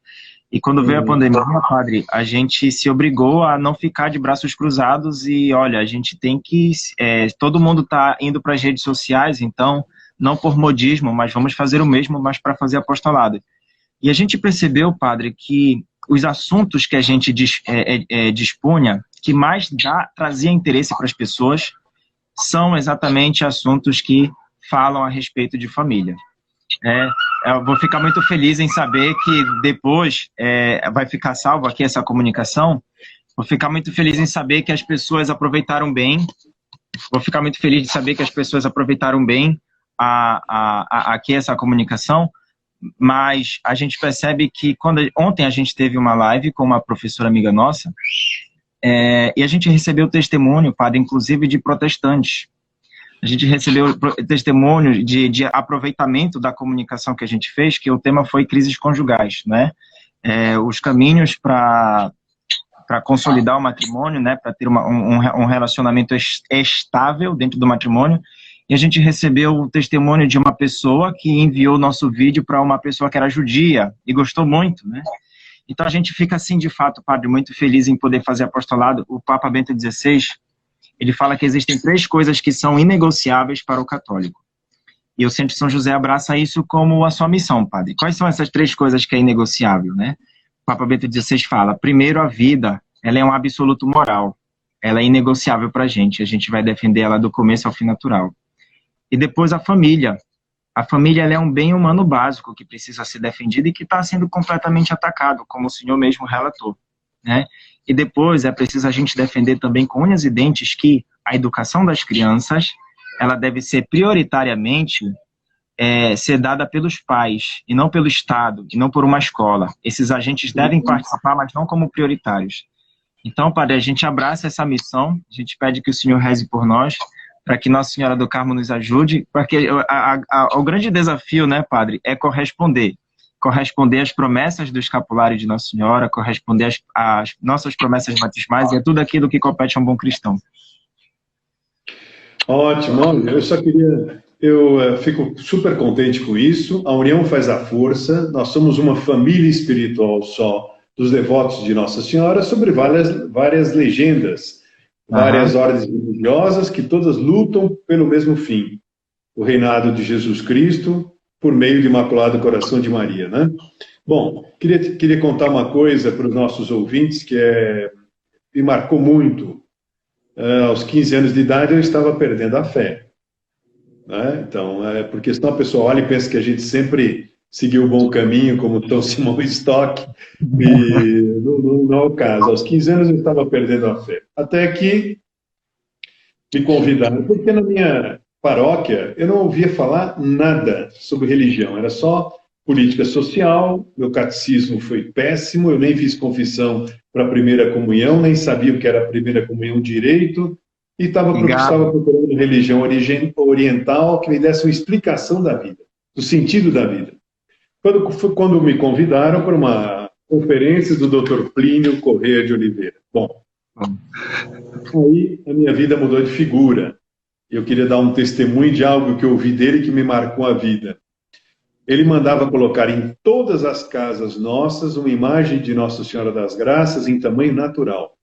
E quando veio a pandemia, padre, a gente se obrigou a não ficar de braços cruzados e, olha, a gente tem que... todo mundo está indo para as redes sociais, então, não por modismo, mas vamos fazer o mesmo, mas para fazer apostolado. E a gente percebeu, padre, que os assuntos que a gente dispunha, que mais trazia interesse para as pessoas, são exatamente assuntos que falam a respeito de família. Eu vou ficar muito feliz em saber que depois vai ficar salvo aqui essa comunicação. Vou ficar muito feliz em saber que as pessoas aproveitaram bem. Vou ficar muito feliz de saber que as pessoas aproveitaram bem aqui essa comunicação. Mas a gente percebe que ontem a gente teve uma live com uma professora amiga nossa e a gente recebeu testemunho, padre, inclusive de protestantes. A gente recebeu testemunho de aproveitamento da comunicação que a gente fez, que o tema foi crises conjugais, né? Os caminhos para consolidar o matrimônio, né? Para ter um relacionamento estável dentro do matrimônio. E a gente recebeu o testemunho de uma pessoa que enviou o nosso vídeo para uma pessoa que era judia e gostou muito, né? Então a gente fica assim, de fato, padre, muito feliz em poder fazer apostolado. O Papa Bento XVI, ele fala que existem 3 coisas que são inegociáveis para o católico. E o Centro de São José abraça isso como a sua missão, padre. Quais são essas 3 coisas que é inegociável, né? O Papa Bento XVI fala, primeiro, a vida, ela é um absoluto moral. Ela é inegociável para a gente vai defender ela do começo ao fim natural. E depois a família. A família ela é um bem humano básico que precisa ser defendido e que está sendo completamente atacado, como o senhor mesmo relatou, né? E depois é preciso a gente defender também com unhas e dentes que a educação das crianças ela deve ser prioritariamente ser dada pelos pais, e não pelo Estado, e não por uma escola. Esses agentes devem participar, mas não como prioritários. Então, padre, a gente abraça essa missão, a gente pede que o senhor reze por nós, para que Nossa Senhora do Carmo nos ajude, porque o grande desafio, né, padre, é corresponder às promessas do escapulário de Nossa Senhora, corresponder às nossas promessas batismais, e é tudo aquilo que compete a um bom cristão. Ótimo, eu fico super contente com isso, a união faz a força, nós somos uma família espiritual só, dos devotos de Nossa Senhora, sobre várias legendas, várias ordens religiosas que todas lutam pelo mesmo fim, o reinado de Jesus Cristo por meio do Imaculado Coração de Maria, né? Bom, queria contar uma coisa para os nossos ouvintes que me marcou muito. Aos 15 anos de idade eu estava perdendo a fé, né? Então, porque senão a pessoa olha e pensa que a gente sempre seguiu o bom caminho, como São Simão Stock, e não é o caso. Aos 15 anos eu estava perdendo a fé. Até que me convidaram, porque na minha paróquia eu não ouvia falar nada sobre religião, era só política social, meu catecismo foi péssimo, eu nem fiz confissão para a primeira comunhão, nem sabia o que era a primeira comunhão direito, e estava procurando religião oriental que me desse uma explicação da vida, do sentido da vida. Quando me convidaram para uma conferência do Dr. Plínio Corrêa de Oliveira. Bom, aí a minha vida mudou de figura. Eu queria dar um testemunho de algo que eu ouvi dele que me marcou a vida. Ele mandava colocar em todas as casas nossas uma imagem de Nossa Senhora das Graças em tamanho natural.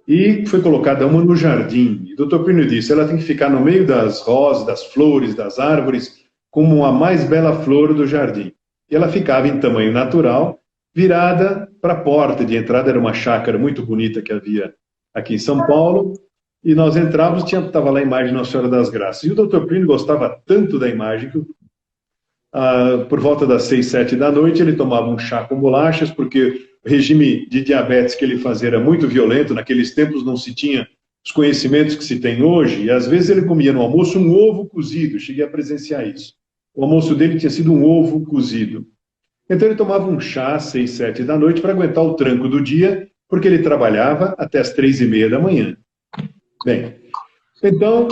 E foi colocada uma no jardim. E o Dr. Plínio disse, ela tem que ficar no meio das rosas, das flores, das árvores, como a mais bela flor do jardim. E ela ficava em tamanho natural, virada para a porta de entrada, era uma chácara muito bonita que havia aqui em São Paulo, e nós entrávamos, estava lá a imagem de Nossa Senhora das Graças. E o Dr. Plínio gostava tanto da imagem que, por volta das 6, 7 da noite, ele tomava um chá com bolachas, porque o regime de diabetes que ele fazia era muito violento, naqueles tempos não se tinha os conhecimentos que se tem hoje, e às vezes ele comia no almoço um ovo cozido, cheguei a presenciar isso. O almoço dele tinha sido um ovo cozido. Então ele tomava um chá às 6, 7 da noite para aguentar o tranco do dia, porque ele trabalhava até as 3:30 da manhã. Bem, então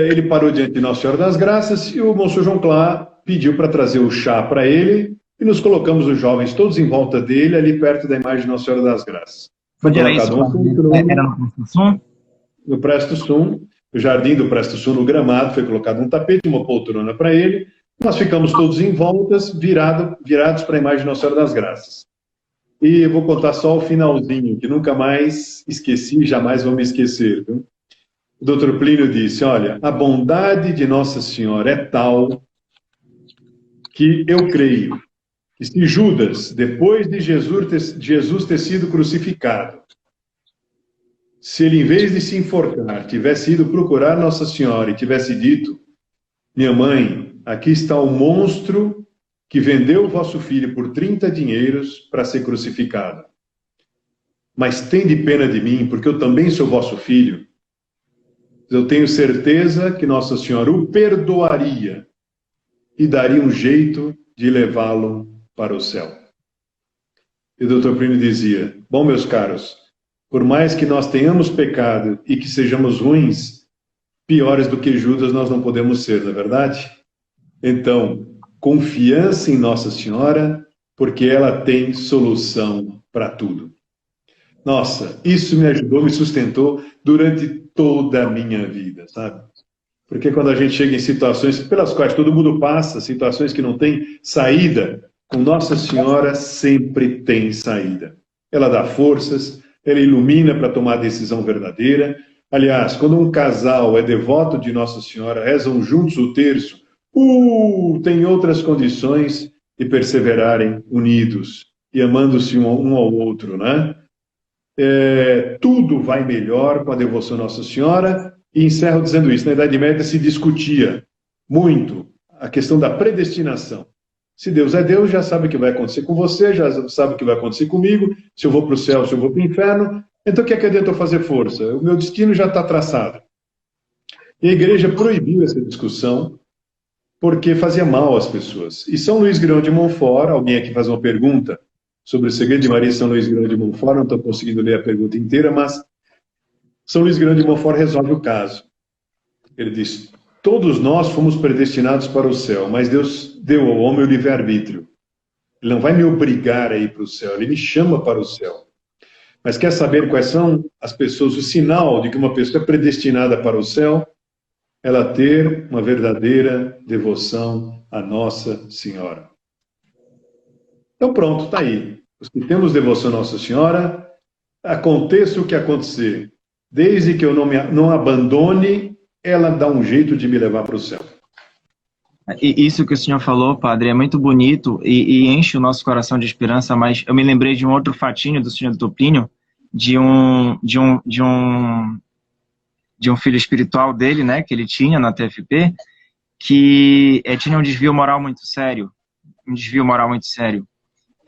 ele parou diante de Nossa Senhora das Graças e o Monsenhor João Clá pediu para trazer o chá para ele e nos colocamos os jovens todos em volta dele, ali perto da imagem de Nossa Senhora das Graças. Onde era isso? Era no Presto Sum? No Presto Sum, o jardim do Presto Sum, no gramado, foi colocado um tapete, uma poltrona para ele. Nós ficamos todos em voltas, virados para a imagem de Nossa Senhora das Graças. E eu vou contar só o finalzinho, que nunca mais esqueci, jamais vou me esquecer. Viu? O doutor Plínio disse, olha, a bondade de Nossa Senhora é tal que eu creio que se Judas, depois de Jesus ter sido crucificado, se ele, em vez de se enforcar, tivesse ido procurar Nossa Senhora e tivesse dito, minha mãe, aqui está o monstro que vendeu o vosso filho por 30 dinheiros para ser crucificado. Mas tende pena de mim, porque eu também sou vosso filho. Eu tenho certeza que Nossa Senhora o perdoaria e daria um jeito de levá-lo para o céu. E o doutor Plínio dizia, bom, meus caros, por mais que nós tenhamos pecado e que sejamos ruins, piores do que Judas nós não podemos ser, não é verdade? Então, confiança em Nossa Senhora, porque ela tem solução para tudo. Nossa, isso me ajudou, me sustentou durante toda a minha vida, sabe? Porque quando a gente chega em situações pelas quais todo mundo passa, situações que não têm saída, com Nossa Senhora sempre tem saída. Ela dá forças, ela ilumina para tomar a decisão verdadeira. Aliás, quando um casal é devoto de Nossa Senhora, rezam juntos o terço, tem outras condições de perseverarem unidos e amando-se um ao outro, né? Tudo vai melhor com a devoção a Nossa Senhora. E encerro dizendo isso, na Idade Média se discutia muito a questão da predestinação. Se Deus é Deus, já sabe o que vai acontecer com você, já sabe o que vai acontecer comigo, se eu vou para o céu, se eu vou para o inferno, então o que é que adianta eu fazer força? O meu destino já está traçado. E a igreja proibiu essa discussão, porque fazia mal às pessoas. E São Luís Grão de Montfort, alguém aqui faz uma pergunta sobre o segredo de Maria e São Luís Grão de Montfort, não estou conseguindo ler a pergunta inteira, mas São Luís Grão de Montfort resolve o caso. Ele diz, todos nós fomos predestinados para o céu, mas Deus deu ao homem o livre-arbítrio. Ele não vai me obrigar a ir para o céu, ele me chama para o céu. Mas quer saber quais são as pessoas, o sinal de que uma pessoa é predestinada para o céu? Ela ter uma verdadeira devoção à Nossa Senhora. Então pronto, está aí. Os que temos devoção à Nossa Senhora, aconteça o que acontecer, desde que eu não abandone, ela dá um jeito de me levar para o céu. E isso que o senhor falou, padre, é muito bonito e enche o nosso coração de esperança, mas eu me lembrei de um outro fatinho do senhor Plínio, de um filho espiritual dele, né, que ele tinha na TFP, que tinha um desvio moral muito sério,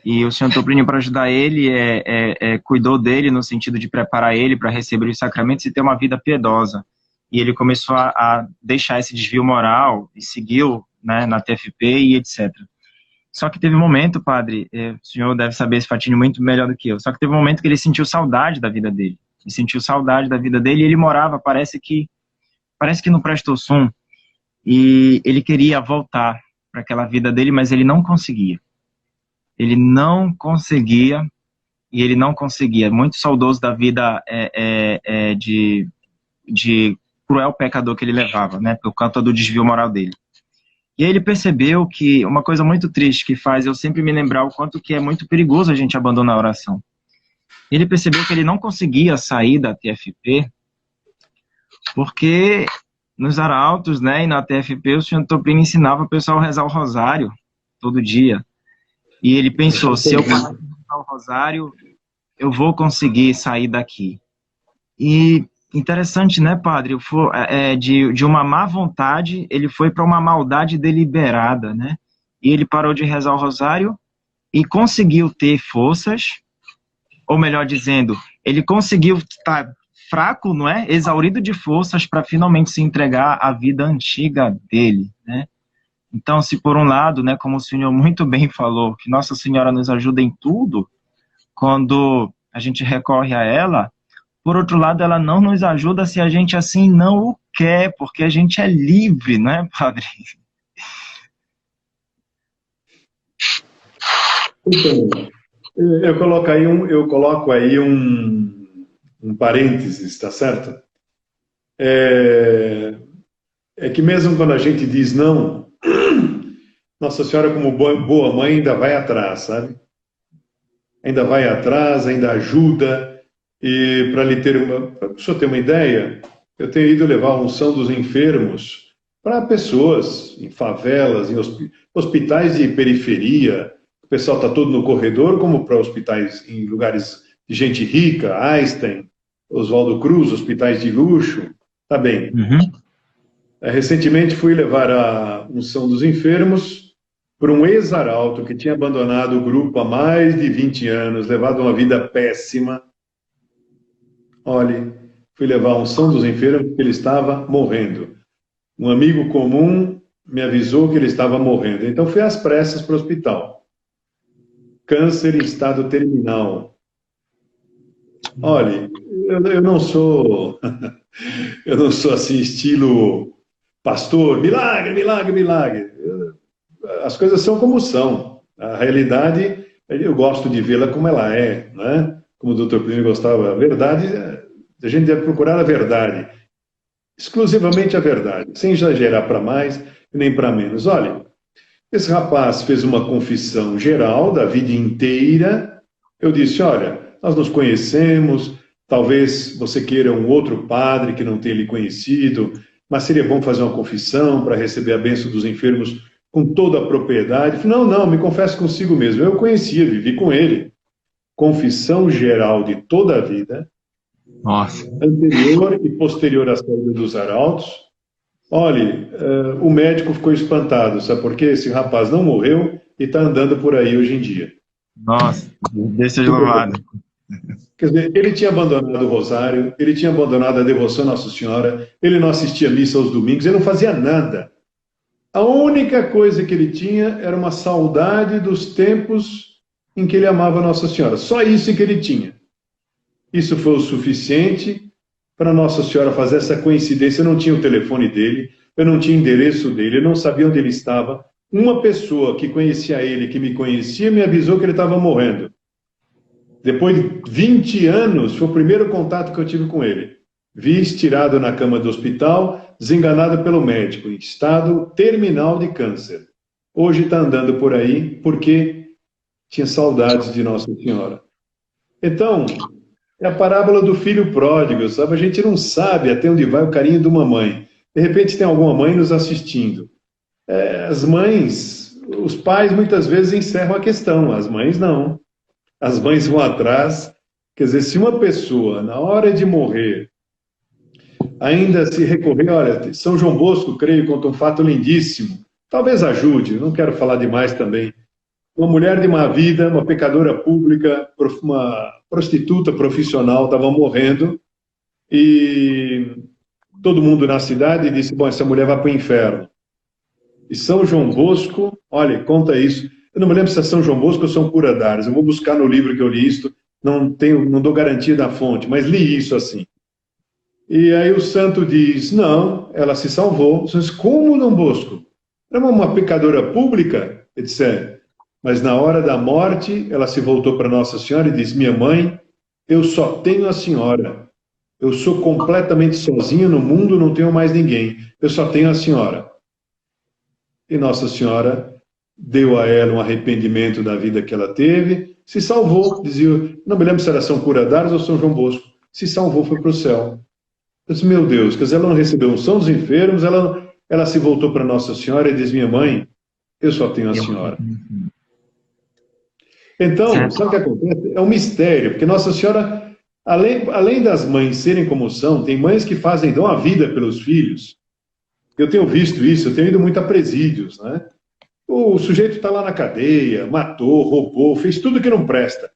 E o senhor Plínio, para ajudar ele, cuidou dele no sentido de preparar ele para receber os sacramentos e ter uma vida piedosa. E ele começou a deixar esse desvio moral e seguiu, né, na TFP e etc. Só que teve um momento, padre, o senhor deve saber esse fatinho muito melhor do que eu, só que teve um momento que ele sentiu saudade da vida dele. E ele morava, parece que no Presto Sum, e ele queria voltar para aquela vida dele, mas ele não conseguia. Muito saudoso da vida de cruel pecador que ele levava, né, por conta do desvio moral dele. E aí ele percebeu que uma coisa muito triste que faz eu sempre me lembrar o quanto que é muito perigoso a gente abandonar a oração. Ele percebeu que ele não conseguia sair da TFP porque nos arautos, né, e na TFP o senhor Plínio ensinava o pessoal a rezar o rosário todo dia. E ele pensou, se eu parar de rezar o rosário, eu vou conseguir sair daqui. E interessante, né, padre? De uma má vontade, ele foi para uma maldade deliberada, né? E ele parou de rezar o rosário e conseguiu ter forças, ou melhor dizendo, ele conseguiu estar fraco, não é? Exaurido de forças para finalmente se entregar à vida antiga dele, né? Então, se por um lado, né, como o senhor muito bem falou, que Nossa Senhora nos ajuda em tudo, quando a gente recorre a ela, por outro lado, ela não nos ajuda se a gente assim não o quer, porque a gente é livre, né, padre? Então, eu coloco aí um parênteses, tá certo? É, é que mesmo quando a gente diz não, Nossa Senhora, como boa mãe, ainda vai atrás, sabe? Ainda vai atrás, ainda ajuda. E para lhe ter para o senhor ter uma ideia, eu tenho ido levar a unção dos enfermos para pessoas em favelas, em hospitais de periferia. O pessoal está todo no corredor, como para hospitais em lugares de gente rica, Einstein, Oswaldo Cruz, hospitais de luxo. Tá bem. Uhum. Recentemente fui levar a unção dos enfermos por um ex-arauto que tinha abandonado o grupo há mais de 20 anos, levado uma vida péssima. Olhe, fui levar a unção dos enfermos porque ele estava morrendo. Um amigo comum me avisou que ele estava morrendo. Então fui às pressas para o hospital. Câncer em estado terminal. Olhe, eu não sou eu não sou assim estilo pastor, milagre, milagre, milagre. As coisas são como são. A realidade, eu gosto de vê-la como ela é, né? Como o doutor Plínio gostava. A verdade, a gente deve procurar a verdade. Exclusivamente a verdade, sem exagerar para mais nem para menos. Olha, esse rapaz fez uma confissão geral da vida inteira. Eu disse, olha, nós nos conhecemos, talvez você queira um outro padre que não tenha lhe conhecido, mas seria bom fazer uma confissão para receber a bênção dos enfermos com toda a propriedade. Falei, não, me confesso consigo mesmo. Eu conhecia, vivi com ele. Confissão geral de toda a vida, Nossa. anterior e posterior à saída dos arautos. Olhe, o médico ficou espantado, sabe por quê? Esse rapaz não morreu e está andando por aí hoje em dia. Nossa, Deus seja louvado. Quer dizer, ele tinha abandonado o rosário, ele tinha abandonado a devoção à Nossa Senhora, ele não assistia missa aos domingos, ele não fazia nada. A única coisa que ele tinha era uma saudade dos tempos em que ele amava Nossa Senhora. Só isso que ele tinha. Isso foi o suficiente para Nossa Senhora fazer essa coincidência. Eu não tinha o telefone dele, eu não tinha o endereço dele, eu não sabia onde ele estava. Uma pessoa que conhecia ele, que me conhecia, me avisou que ele estava morrendo. Depois de 20 anos, foi o primeiro contato que eu tive com ele. Vi estirado na cama do hospital, desenganado pelo médico, em estado terminal de câncer. Hoje está andando por aí porque tinha saudades de Nossa Senhora. Então, é a parábola do filho pródigo, sabe? A gente não sabe até onde vai o carinho de uma mãe. De repente tem alguma mãe nos assistindo. As mães, os pais muitas vezes encerram a questão, as mães não. As mães vão atrás. Quer dizer, se uma pessoa, na hora de morrer, ainda se recorrer, olha, São João Bosco, creio, conta um fato lindíssimo. Talvez ajude, não quero falar demais também. Uma mulher de má vida, uma pecadora pública, uma prostituta profissional, estava morrendo e todo mundo na cidade disse, bom, essa mulher vai para o inferno. E São João Bosco, olha, conta isso. Eu não me lembro se é São João Bosco ou São Cura d'Ars. Eu vou buscar no livro que eu li isso, não dou garantia da fonte, mas li isso assim. E aí o santo diz, não, ela se salvou. Você diz, como, Dom Bosco? Era uma pecadora pública? Ele disse, mas na hora da morte, ela se voltou para Nossa Senhora e disse, minha mãe, eu só tenho a senhora. Eu sou completamente sozinha no mundo, não tenho mais ninguém. Eu só tenho a senhora. E Nossa Senhora deu a ela um arrependimento da vida que ela teve, se salvou, dizia, não me lembro se era São Cura d'Ars ou São João Bosco, se salvou, foi para o céu. Eu disse, meu Deus, quer dizer, ela não recebeu unção dos enfermos, ela se voltou para Nossa Senhora e diz, minha mãe, eu só tenho a senhora. Então, sabe o que acontece? É um mistério, porque Nossa Senhora, além das mães serem como são, tem mães que dão a vida pelos filhos. Eu tenho visto isso, eu tenho ido muito a presídios, né? O sujeito está lá na cadeia, matou, roubou, fez tudo que não presta.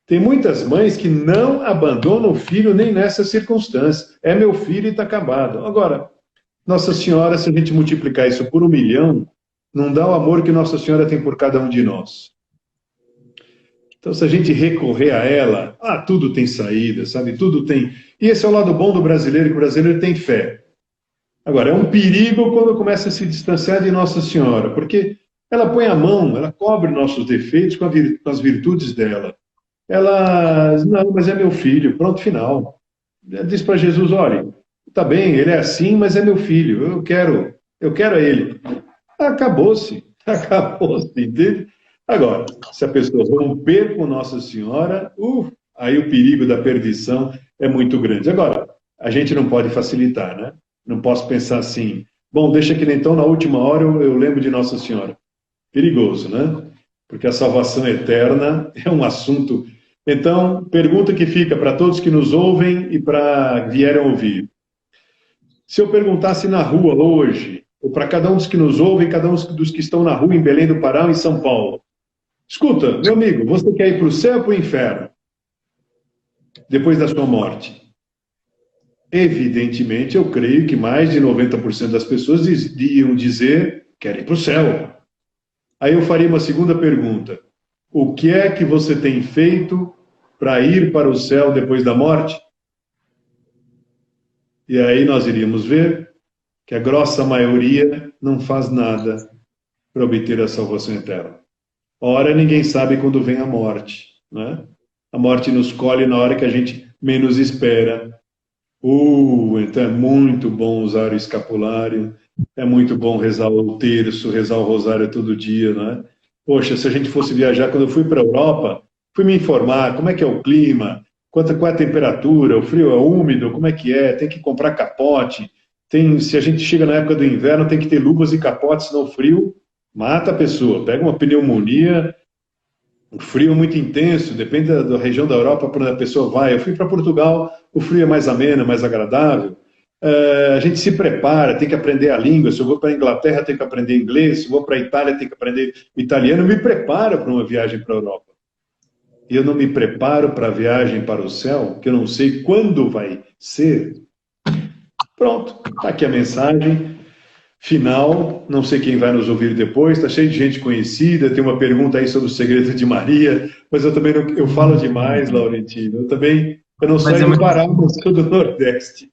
Tem muitas mães que não abandonam o filho nem nessas circunstâncias. É meu filho e está acabado. Agora, Nossa Senhora, se a gente multiplicar isso por 1 milhão, não dá o amor que Nossa Senhora tem por cada um de nós. Então, se a gente recorrer a ela, tudo tem saída, sabe? Tudo tem... E esse é o lado bom do brasileiro, que o brasileiro tem fé. Agora, é um perigo quando começa a se distanciar de Nossa Senhora, porque ela põe a mão, ela cobre nossos defeitos com as virtudes dela. Ela, não, mas é meu filho, pronto, final. Ela diz para Jesus, olha, tá bem, ele é assim, mas é meu filho, eu quero a ele. Acabou-se, entende? Agora, se a pessoa romper com Nossa Senhora, aí o perigo da perdição é muito grande. Agora, a gente não pode facilitar, né? Não posso pensar assim, bom, deixa que então na última hora eu lembro de Nossa Senhora. Perigoso, né? Porque a salvação eterna é um assunto... Então, pergunta que fica para todos que nos ouvem e para vierem ouvir. Se eu perguntasse na rua hoje, ou para cada um dos que nos ouvem, cada um dos que estão na rua em Belém do Pará ou em São Paulo, escuta, meu amigo, você quer ir para o céu ou para o inferno? Depois da sua morte? Evidentemente, eu creio que mais de 90% das pessoas iriam dizer, querem ir para o céu. Aí eu faria uma segunda pergunta. O que é que você tem feito para ir para o céu depois da morte? E aí nós iríamos ver que a grossa maioria não faz nada para obter a salvação eterna. Ora, ninguém sabe quando vem a morte, né? A morte nos colhe na hora que a gente menos espera. Então é muito bom usar o escapulário, é muito bom rezar o terço, rezar o rosário todo dia, né? Poxa, se a gente fosse viajar, quando eu fui para a Europa, fui me informar como é que é o clima, qual é a temperatura, o frio é úmido, como é que é, tem que comprar capote, se a gente chega na época do inverno, tem que ter luvas e capotes, senão o frio mata a pessoa, pega uma pneumonia, o frio é muito intenso, depende da região da Europa para onde a pessoa vai. Eu fui para Portugal, o frio é mais ameno, mais agradável. A gente se prepara, tem que aprender a língua. Se eu vou para a Inglaterra, tenho que aprender inglês. Se eu vou para a Itália, tenho que aprender italiano. Eu me preparo para uma viagem para a Europa. E eu não me preparo para a viagem para o céu, que eu não sei quando vai ser. Pronto, está aqui a mensagem final. Não sei quem vai nos ouvir depois, está cheio de gente conhecida. Tem uma pergunta aí sobre o segredo de Maria, mas eu também não, eu falo demais, Laurentino. Eu não saio do Pará, mas sou do Nordeste.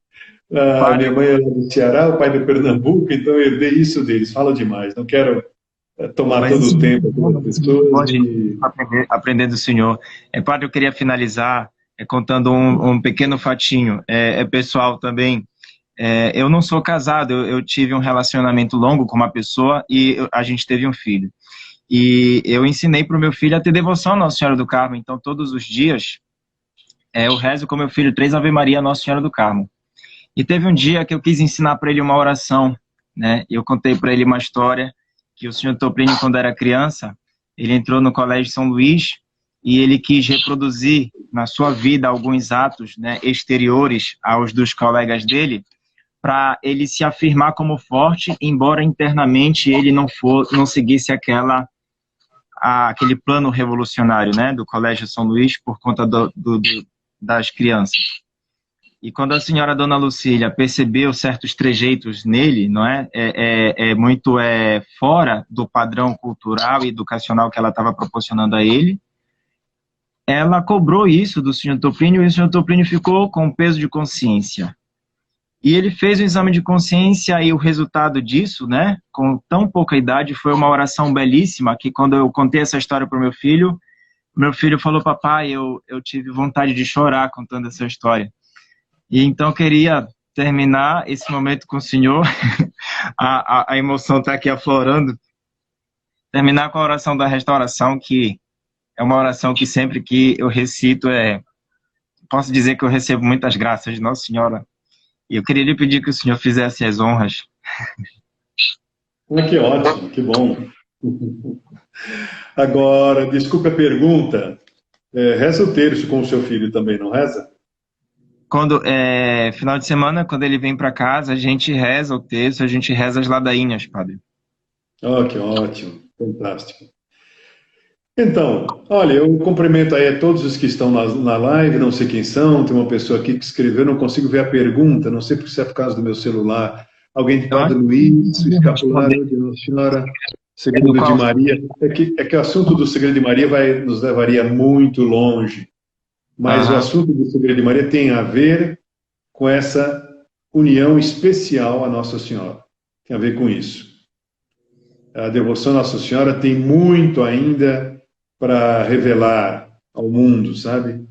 Minha mãe é do Ceará, o pai é do Pernambuco, então eu herdei isso deles. Falo demais, não quero tomar todo o tempo das pessoas. Pode aprender do senhor. Padre, eu queria finalizar contando um pequeno fatinho. Pessoal também. Eu não sou casado, eu tive um relacionamento longo com uma pessoa e a gente teve um filho. E eu ensinei para o meu filho a ter devoção à Nossa Senhora do Carmo. Então, todos os dias, eu rezo com meu filho 3 Ave Maria à Nossa Senhora do Carmo. E teve um dia que eu quis ensinar para ele uma oração, né? Eu contei para ele uma história que o senhor Toprínio, quando era criança, ele entrou no Colégio São Luís e ele quis reproduzir na sua vida alguns atos, né, exteriores aos dos colegas dele, para ele se afirmar como forte, embora internamente ele não seguisse aquele plano revolucionário, né, do Colégio São Luís por conta das crianças. E quando a senhora Dona Lucília percebeu certos trejeitos nele, não muito fora do padrão cultural e educacional que ela estava proporcionando a ele, ela cobrou isso do senhor Toprínio e o senhor Toprínio ficou com peso de consciência. E ele fez um exame de consciência e o resultado disso, né, com tão pouca idade, foi uma oração belíssima que quando eu contei essa história para o meu filho falou, papai, eu tive vontade de chorar contando essa história. E então eu queria terminar esse momento com o senhor, a emoção está aqui aflorando, terminar com a oração da restauração, que é uma oração que sempre que eu recito, posso dizer que eu recebo muitas graças de Nossa Senhora. E eu queria lhe pedir que o senhor fizesse as honras. Que ótimo, que bom. Agora, desculpe a pergunta, reza o terço com o seu filho também, não reza? Final de semana, quando ele vem para casa, a gente reza o terço, a gente reza as ladainhas, padre. Que ótimo, fantástico. Então, olha, eu cumprimento aí a todos os que estão na live, não sei quem são, tem uma pessoa aqui que escreveu, não consigo ver a pergunta, não sei se é por causa do meu celular. Alguém de Padre Luiz, o escapulário de Nossa Senhora Segredo de Maria. É que o assunto do Segredo de Maria nos levaria muito longe. Mas o assunto do Segredo de Maria tem a ver com essa união especial a Nossa Senhora. Tem a ver com isso. A devoção a Nossa Senhora tem muito ainda para revelar ao mundo, sabe?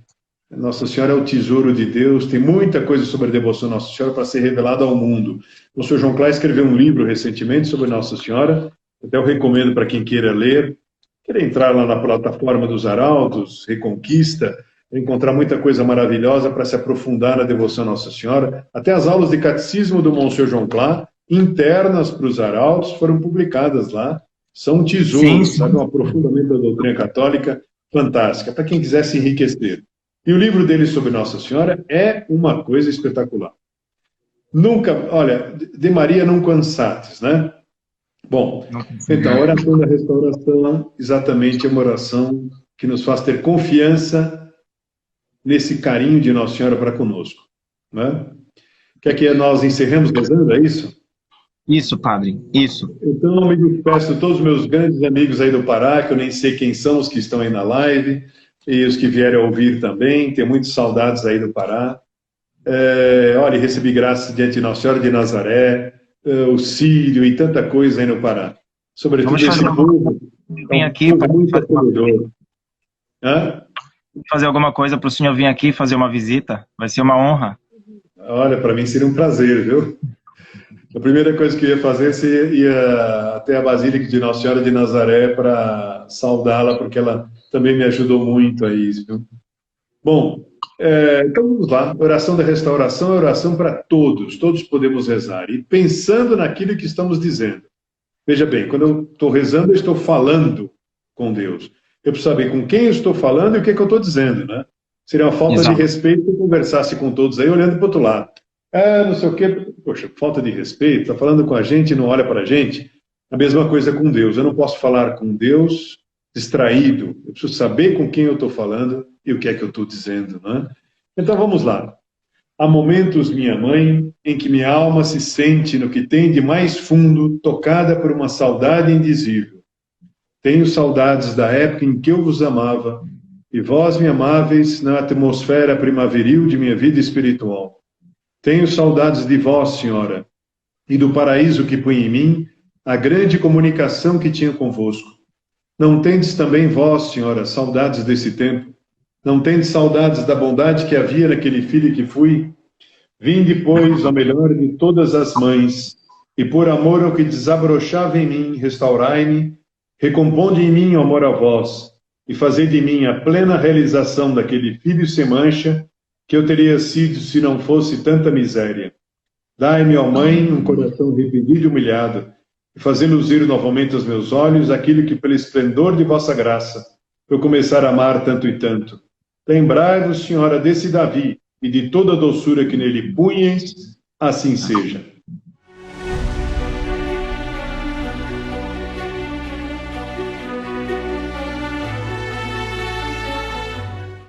Nossa Senhora é o tesouro de Deus, tem muita coisa sobre a devoção a Nossa Senhora para ser revelada ao mundo. O Sr. João Clá escreveu um livro recentemente sobre Nossa Senhora, até eu recomendo para quem queira ler. Queira entrar lá na plataforma dos Arautos, Reconquista, encontrar muita coisa maravilhosa para se aprofundar na devoção a Nossa Senhora. Até as aulas de catecismo do Monsenhor João Clá, internas para os Arautos, foram publicadas lá. São um tesouro, sabe? Um aprofundamento da doutrina católica fantástica, para quem quiser se enriquecer. E o livro dele sobre Nossa Senhora é uma coisa espetacular. Nunca, olha, de Maria não cansates, né? Bom, então, a oração da restauração, exatamente, é uma oração que nos faz ter confiança nesse carinho de Nossa Senhora para conosco, né? Quer que nós encerremos rezando, é isso? Isso, padre, isso. Então, me despeço de todos os meus grandes amigos aí do Pará, que eu nem sei quem são os que estão aí na live, e os que vierem a ouvir também, tenho muitas saudades aí do Pará. Olha, recebi graça diante de Nossa Senhora de Nazaré, o Sírio e tanta coisa aí no Pará. Sobretudo esse povo, vem aqui para muito acolhedor. Fazer alguma coisa para o senhor vir aqui fazer uma visita, vai ser uma honra. Olha, para mim seria um prazer, viu? A primeira coisa que eu ia fazer seria até a Basílica de Nossa Senhora de Nazaré para saudá-la, porque ela também me ajudou muito a isso, viu? Bom, então vamos lá. Oração da restauração é oração para todos. Todos podemos rezar. E pensando naquilo que estamos dizendo. Veja bem, quando eu estou rezando, eu estou falando com Deus. Eu preciso saber com quem eu estou falando e o que eu estou dizendo, né? Seria uma falta de respeito se eu conversasse com todos aí, olhando para o outro lado. Não sei o quê. Poxa, falta de respeito. Está falando com a gente e não olha para a gente. A mesma coisa com Deus. Eu não posso falar com Deus distraído. Eu preciso saber com quem eu estou falando e o que é que eu estou dizendo, né? Então vamos lá. Há momentos, minha mãe, em que minha alma se sente no que tem de mais fundo, tocada por uma saudade indizível. Tenho saudades da época em que eu vos amava, e vós me amáveis na atmosfera primaveril de minha vida espiritual. Tenho saudades de vós, Senhora, e do paraíso que põe em mim a grande comunicação que tinha convosco. Não tendes também vós, Senhora, saudades desse tempo? Não tendes saudades da bondade que havia naquele filho que fui? Vinde, pois, ao melhor de todas as mães, e por amor ao que desabrochava em mim, restaurai-me, recomponde em mim o amor a vós, e fazei de mim a plena realização daquele filho sem mancha que eu teria sido se não fosse tanta miséria. Dai-me, ó Mãe, um coração arrependido e humilhado, e fazei luzir novamente aos meus olhos aquilo que, pelo esplendor de vossa graça, eu começar a amar tanto e tanto. Lembrai-vos, Senhora, desse Davi, e de toda a doçura que nele punhais, assim seja.